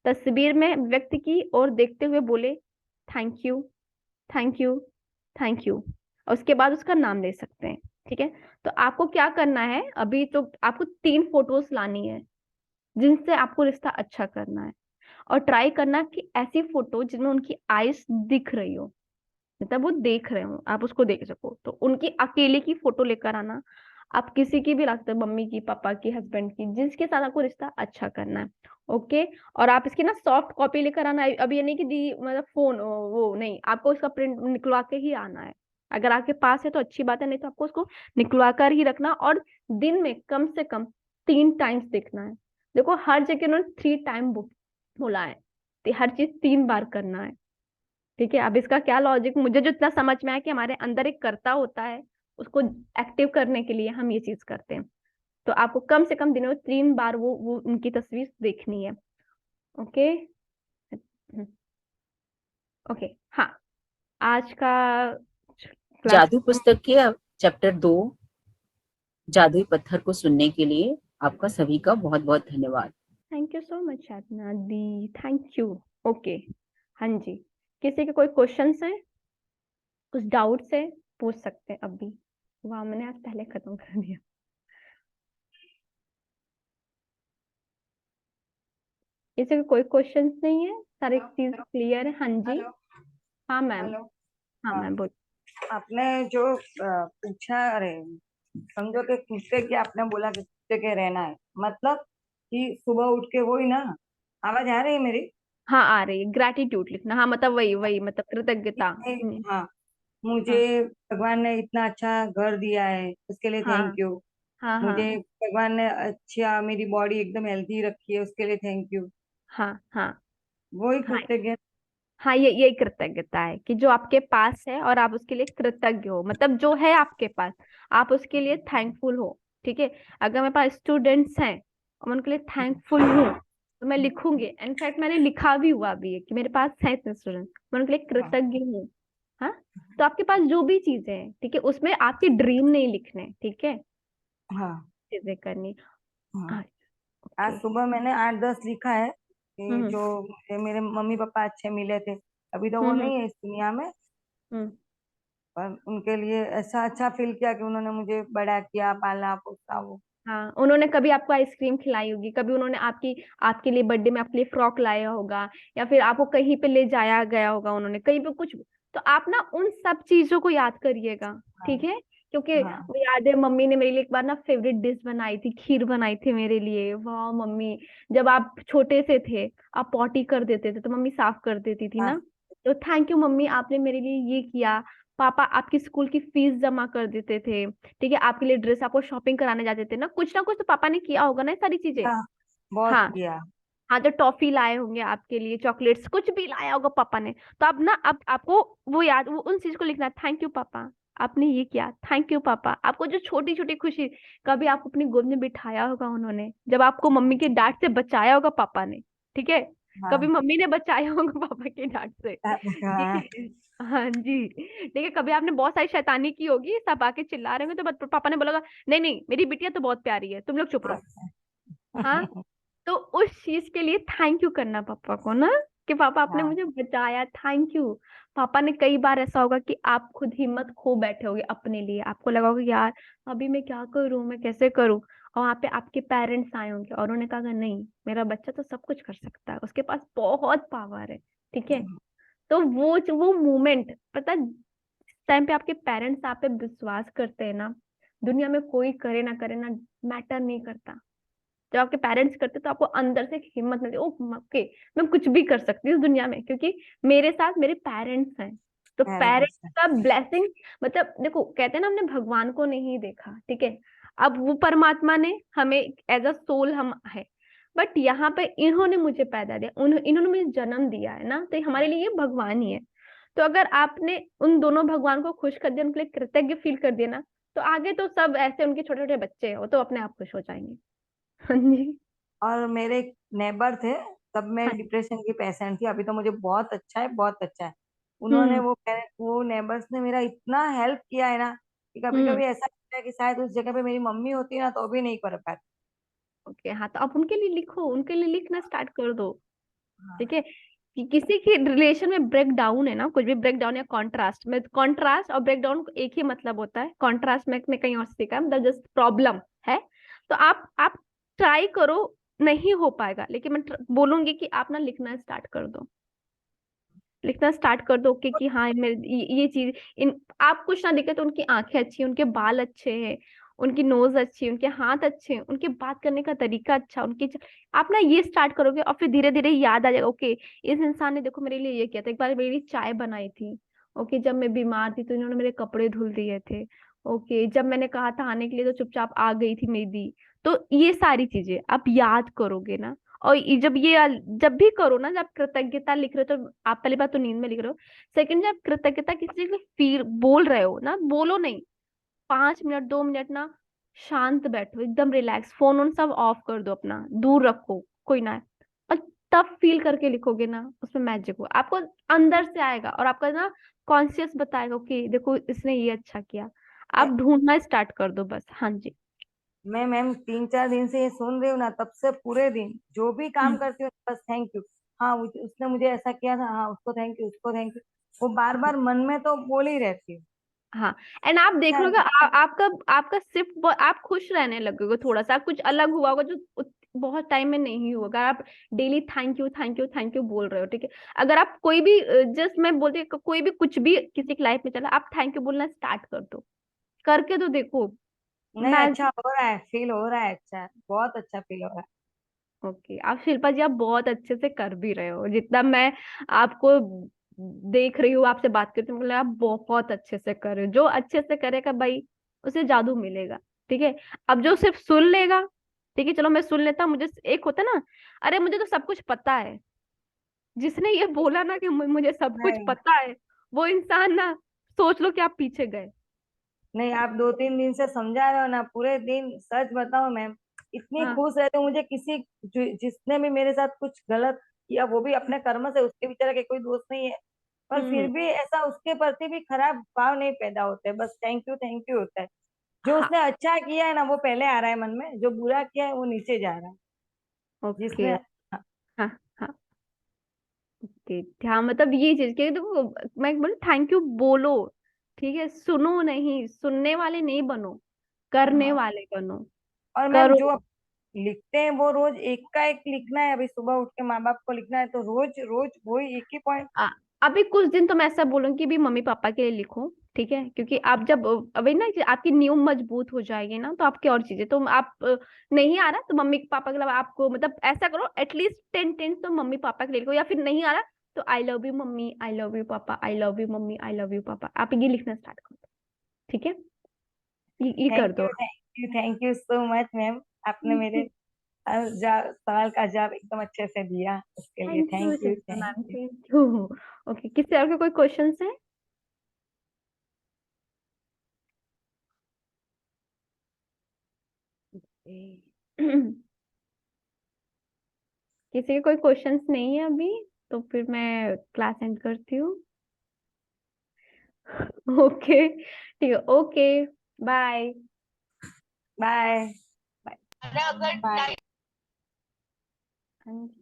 तस्वीर में व्यक्ति की ओर देखते हुए बोले thank you, thank you, thank you, और उसके बाद उसका नाम ले सकते हैं। ठीक है, तो आपको क्या करना है, अभी तो आपको 3 फोटोज लानी है जिनसे आपको रिश्ता अच्छा करना है, और ट्राई करना कि ऐसी फोटो जिनमें उनकी आईज दिख रही हो, मतलब वो देख रहे हो, आप उसको देख सको। तो उनकी अकेले की फोटो लेकर आना। आप किसी की भी रख सकते, मम्मी की, पापा की, हस्बैंड की, जिसके साथ आपको रिश्ता अच्छा करना है। ओके, और आप इसकी ना सॉफ्ट कॉपी लेकर आना है। अब ये नहीं कि दी मतलब फोन वो नहीं, आपको इसका प्रिंट निकलवा के ही आना है। अगर आपके पास है तो अच्छी बात है, नहीं तो आपको उसको निकलवा कर ही रखना, और दिन में कम से कम 3 टाइम्स देखना है। देखो हर जगह उन्होंने 3 टाइम बोला है, तो हर चीज 3 बार करना है। ठीक है, अब इसका क्या लॉजिक, मुझे जो इतना समझ में आया कि हमारे अंदर एक कर्ता होता है, उसको एक्टिव करने के लिए हम ये चीज करते हैं। तो आपको कम से कम दिन में 3 बार वो उनकी तस्वीर देखनी है। ओके, ओके, हाँ, आज का क्लास। जादू पुस्तक के चैप्टर 2 जादुई पत्थर को सुनने के लिए आपका सभी का बहुत बहुत धन्यवाद। Thank you so much Sadhana the, thank you. Okay, हाँ जी, किसी के कोई क्वेश्चंस हैं, कुछ डाउट्स है, पूछ सकते हैं अभी। वाह, मैंने आज पहले खत्म कर दिया। किसी को कोई क्वेश्चंस नहीं है, सारी चीज क्लियर है। हाँ जी, हेलो हाँ मैम, हेलो। हाँ हाँ, मैम बोल। आपने जो पूछा, अरे समझो कि कुत्ते की आपने बोला कि कुत्ते के रहना है, मतलब कि सुबह उठ के वही ना, आवाज आ रही है मेरी? हाँ आ रही है, ग्रैटिट्यूड लिखना। हाँ मतलब वही वही, मतलब कृतज्ञता। हाँ, मुझे हाँ भगवान ने इतना अच्छा घर दिया है उसके लिए हाँ थैंक यू। हाँ हाँ मुझे भगवान ने अच्छा मेरी बॉडी एकदम हेल्थी रखी है उसके लिए थैंक यू। हाँ हाँ वही हाँ कृतज्ञ। हाँ, ये कृतज्ञता है कि जो आपके पास है और आप उसके लिए कृतज्ञ हो, मतलब जो है आपके पास आप उसके लिए थैंकफुल हो। ठीक है, अगर मेरे पास स्टूडेंट्स हैं और मैं उनके लिए थैंकफुल हूँ तो मैं लिखूंगी। इनफैक्ट मैंने लिखा भी हुआ भी है कि मेरे पास है इतने स्टूडेंट, मैं उनके लिए हाँ कृतज्ञ हूँ। हाँ, तो आपके पास जो भी चीजें हैं, ठीक है, उसमें आपके ड्रीम नहीं लिखने। ठीक है, हाँ चीजें करनी। हाँ। हाँ, आज ओके। सुबह मैंने 8-10 लिखा है कि हम्म जो मुझे मेरे मम्मी पापा अच्छे मिले थे, अभी तो वो हम्म नहीं है इस दुनिया में, हम्म पर उनके लिए ऐसा अच्छा फील किया कि उन्होंने मुझे बड़ा किया, पाला पोसा वो। हाँ, उन्होंने कभी आपको आइसक्रीम खिलाई होगी, कभी उन्होंने आपके लिए बर्थडे में आपके लिए फ्रॉक लाया होगा, या फिर आपको कहीं पे ले जाया गया होगा उन्होंने कहीं पे कुछ। तो आप ना उन सब चीजों को याद करिएगा। हाँ ठीक है, क्योंकि हाँ वो याद है मम्मी ने मेरे लिए एक बार ना फेवरेट डिश बनाई थी, खीर बनाई थी मेरे लिए। वाह मम्मी, जब आप छोटे से थे आप पॉटी कर देते थे तो मम्मी साफ कर देती थी हाँ ना। तो थैंक यू मम्मी, आपने मेरे लिए ये किया। पापा आपकी स्कूल की फीस जमा कर देते थे, ठीक है, आपके लिए ड्रेस, आपको शॉपिंग कराने जाते थे ना कुछ तो पापा ने किया होगा ना, ये सारी चीजें। हाँ, बहुत हाँ। किया। हाँ, जो टॉफी लाए होंगे आपके लिए, चॉकलेट्स, कुछ भी लाया होगा पापा ने, तो अब ना अब आपको वो याद, वो उन चीज को लिखना है, थैंक यू पापा, आपने ये किया, थैंक यू पापा। आपको जो छोटी छोटी खुशी, कभी आपको अपनी गोद में बिठाया होगा उन्होंने, जब आपको मम्मी की डांट से बचाया होगा पापा ने, ठीक है, कभी हाँ। मम्मी ने बचाया होगा पापा की डांट से, ठीक हाँ। है। हाँ जी, ठीक है, कभी आपने बहुत सारी शैतानी की होगी, सब आके चिल्ला रहे होंगे, तो पापा ने बोला होगा, नहीं नहीं मेरी बिटिया तो बहुत प्यारी है, तुम लोग चुप रहो। हाँ, तो उस चीज के लिए थैंक यू करना पापा को ना, कि पापा आपने हाँ। मुझे बचाया, थैंक यू। पापा ने कई बार ऐसा होगा कि आप खुद हिम्मत खो बैठे होगे अपने लिए, आपको लगा होगा यार अभी मैं क्या करूं, मैं कैसे करूं, और वहां पे आपके पेरेंट्स आए होंगे और उन्होंने कहा नहीं, मेरा बच्चा तो सब कुछ कर सकता है, उसके पास बहुत पावर है, ठीक है। तो वो मोमेंट, पता, टाइम पे आपके पेरेंट्स आप पे विश्वास करते हैं ना, दुनिया में कोई करे ना करे ना, मैटर नहीं करता। जब आपके पेरेंट्स करते तो आपको अंदर से एक हिम्मत मिलती, ओ ओके, मैं कुछ भी कर सकती हूँ दुनिया में, क्योंकि मेरे साथ मेरे पेरेंट्स हैं। तो पेरेंट्स पेरेंट्स। का ब्लेसिंग, मतलब देखो कहते हैं ना, हमने भगवान को नहीं देखा, ठीक है, अब वो परमात्मा ने हमें एज अ सोल हम है, बट यहाँ पे इन्होंने मुझे पैदा दिया, इन्होंने मुझे जन्म दिया है ना, तो ये हमारे लिए भगवान ही है। तो अगर आपने उन दोनों भगवान को खुश कर दिया, उनके लिए कृतज्ञ फील कर दिया ना, तो आगे तो सब ऐसे उनके छोटे छोटे बच्चे हैं, वो तो अपने आप खुश हो जाएंगे। हाँ जी। और मेरे नेबर थे, तब मैं हाँ। डिप्रेशन की पेशेंट थी, अभी तो मुझे बहुत अच्छा है, बहुत अच्छा है। उन्होंने हम्म। वो नेबर्स ने मेरा इतना हेल्प किया है ना, कि कभी हम्म। कभी ऐसा लगता है कि शायद उस जगह पे मेरी मम्मी होती ना तो भी नहीं कर पाती। ओके, हाँ, तो आप उनके लिए लिखो, उनके लिए लिखना स्टार्ट कर दो, हाँ। ठीक है। कि किसी के रिलेशन में ब्रेक डाउन है ना, कुछ भी ब्रेक डाउन या कॉन्ट्रास्ट में, कॉन्ट्रास्ट और ब्रेक डाउन एक ही मतलब होता है, कॉन्ट्रास्ट में कहीं और से सीखा है, मतलब जस्ट प्रॉब्लम है। तो आप ट्राई करो, नहीं हो पाएगा, लेकिन मैं बोलूंगी कि आप ना लिखना स्टार्ट कर दो, लिखना स्टार्ट कर दो कि हाँ मेरे ये चीज, इन आप कुछ ना दिखे तो उनकी आंखें अच्छी हैं, उनके बाल अच्छे हैं, उनकी नोज अच्छी है, उनके हाथ अच्छे हैं, उनके बात करने का तरीका अच्छा, आप ना ये स्टार्ट करोगे और फिर धीरे धीरे याद आ जाएगा, ओके इस इंसान ने देखो मेरे लिए ये किया था, एक बार मेरे लिए चाय बनाई थी, ओके जब मैं बीमार थी तो इन्होंने मेरे कपड़े धुल दिए थे, ओके जब मैंने कहा था आने के लिए तो चुपचाप आ गई थी मेरी। तो ये सारी चीजें आप याद करोगे ना, और जब भी करो ना, जब कृतज्ञता लिख रहे हो, तो आप पहली बात तो नींद में लिख रहे हो, सेकंड जब कृतज्ञता किसी को फील बोल रहे हो ना, बोलो नहीं, 5 मिनट 2 मिनट ना शांत बैठो, एकदम रिलैक्स, फोन ऑन सब ऑफ कर दो, अपना दूर रखो, कोई ना है, और तब फील करके लिखोगे ना, उसमें मैजिक हो, आपको अंदर से आएगा, और आपका ना कॉन्शियस बताएगा कि देखो इसने ये अच्छा किया, आप ढूंढना स्टार्ट कर दो बस। हाँ जी। मैं मैम 3 4 दिन से ये सुन रही हूँ ना, तब से पूरे दिन जो भी काम हम्म। करती हूँ बस थैंक यू। हाँ, उसने मुझे ऐसा किया था, हाँ उसको थैंक यू, उसको थैंक यू। वो बार बार मन में तो बोल ही रहती हूँ। हाँ, एंड आप देख अच्छा। लोगे आपका आपका सिर्फ आप खुश रहने लगोगे, थोड़ा सा कुछ अलग हुआ होगा जो बहुत टाइम में नहीं हुआ, अगर आप daily thank you thank you thank you बोल रहे हो, ठीक है। अगर आप कोई भी जस्ट मैं बोलती हूँ, कोई भी कुछ भी किसी की लाइफ में चला, आप थैंक यू बोलना स्टार्ट कर दो, करके तो देखो। नहीं, मैं अच्छा हो रहा है, फील हो रहा है, अच्छा, बहुत अच्छा फील हो रहा है। ओके, आप शिल्पा जी आप बहुत अच्छे से कर भी रहे हो, जितना मैं आपको देख रही हूँ, आपसे बात करती हूँ, मुझे लगा आप बहुत अच्छे से कर रहे हो, जो अच्छे से करेगा भाई उसे जादू मिलेगा, ठीक है। अब जो सिर्फ सुन लेगा, ठीक है, चलो मैं सुन लेता हूँ, मुझे एक होता ना, अरे मुझे तो सब कुछ पता है, जिसने ये बोला ना कि मुझे सब कुछ नहीं। पता है, वो इंसान ना, सोच लो कि आप पीछे गए। नहीं, आप 2 3 दिन से समझा रहे हो ना, पूरे दिन सच बताओ मैम, इतनी हाँ। खुश रहती हूँ। मुझे किसी जिसने भी मेरे साथ कुछ गलत किया, वो भी अपने कर्म से, उसके बेचारे के कोई दोस्त नहीं है, पर फिर हम्म। भी ऐसा उसके प्रति भी खराब भाव नहीं पैदा होते, बस थैंक यू होता है। जो हाँ। उसने अच्छा किया है ना वो पहले आ रहा है मन में, जो बुरा किया है वो नीचे जा रहा है। ओके। जिसने हाँ। हाँ। ओके, ध्यान, मतलब ये चीज कि देखो, मैं बोलूं थैंक यू बोलो, ठीक है, सुनो नहीं, सुनने वाले नहीं बनो, करने हाँ। वाले बनो, और मैम करो। जो आप लिखते हैं वो रोज एक का एक लिखना है, अभी सुबह उठ के माँ बाप को लिखना है तो रोज रोज वही एक ही पॉइंट। आ, अभी कुछ दिन तो मैं ऐसा बोलूंगी भी मम्मी पापा के लिए लिखो, ठीक है, क्योंकि आप जब अभी ना कि आपकी नींव मजबूत हो जाएगी ना, तो आपकी और चीजें तो आप नहीं आ रहा तो मम्मी पापा के अलावा आपको, मतलब ऐसा करो एटलीस्ट 10 10 तो मम्मी पापा के लिए लिखो, या फिर नहीं आ रहा तो I love you mummy, I love you papa, I love you mummy, I love you papa, आप ये लिखना स्टार्ट कर दो। ठीक है, ये कर दो। Thank you so much ma'am. आपने मेरे सवाल का जवाब एकदम अच्छे से दिया, उसके लिए thank you thank you Shilpa thank ma'am, you. Thank you. Okay, किसी और के कोई क्वेश्चंस हैं? किसी के कोई क्वेश्चंस नहीं है अभी, तो फिर मैं क्लास एंड करती हूँ। ओके ठीक है, ओके, बाय। बाय। हाँ जी।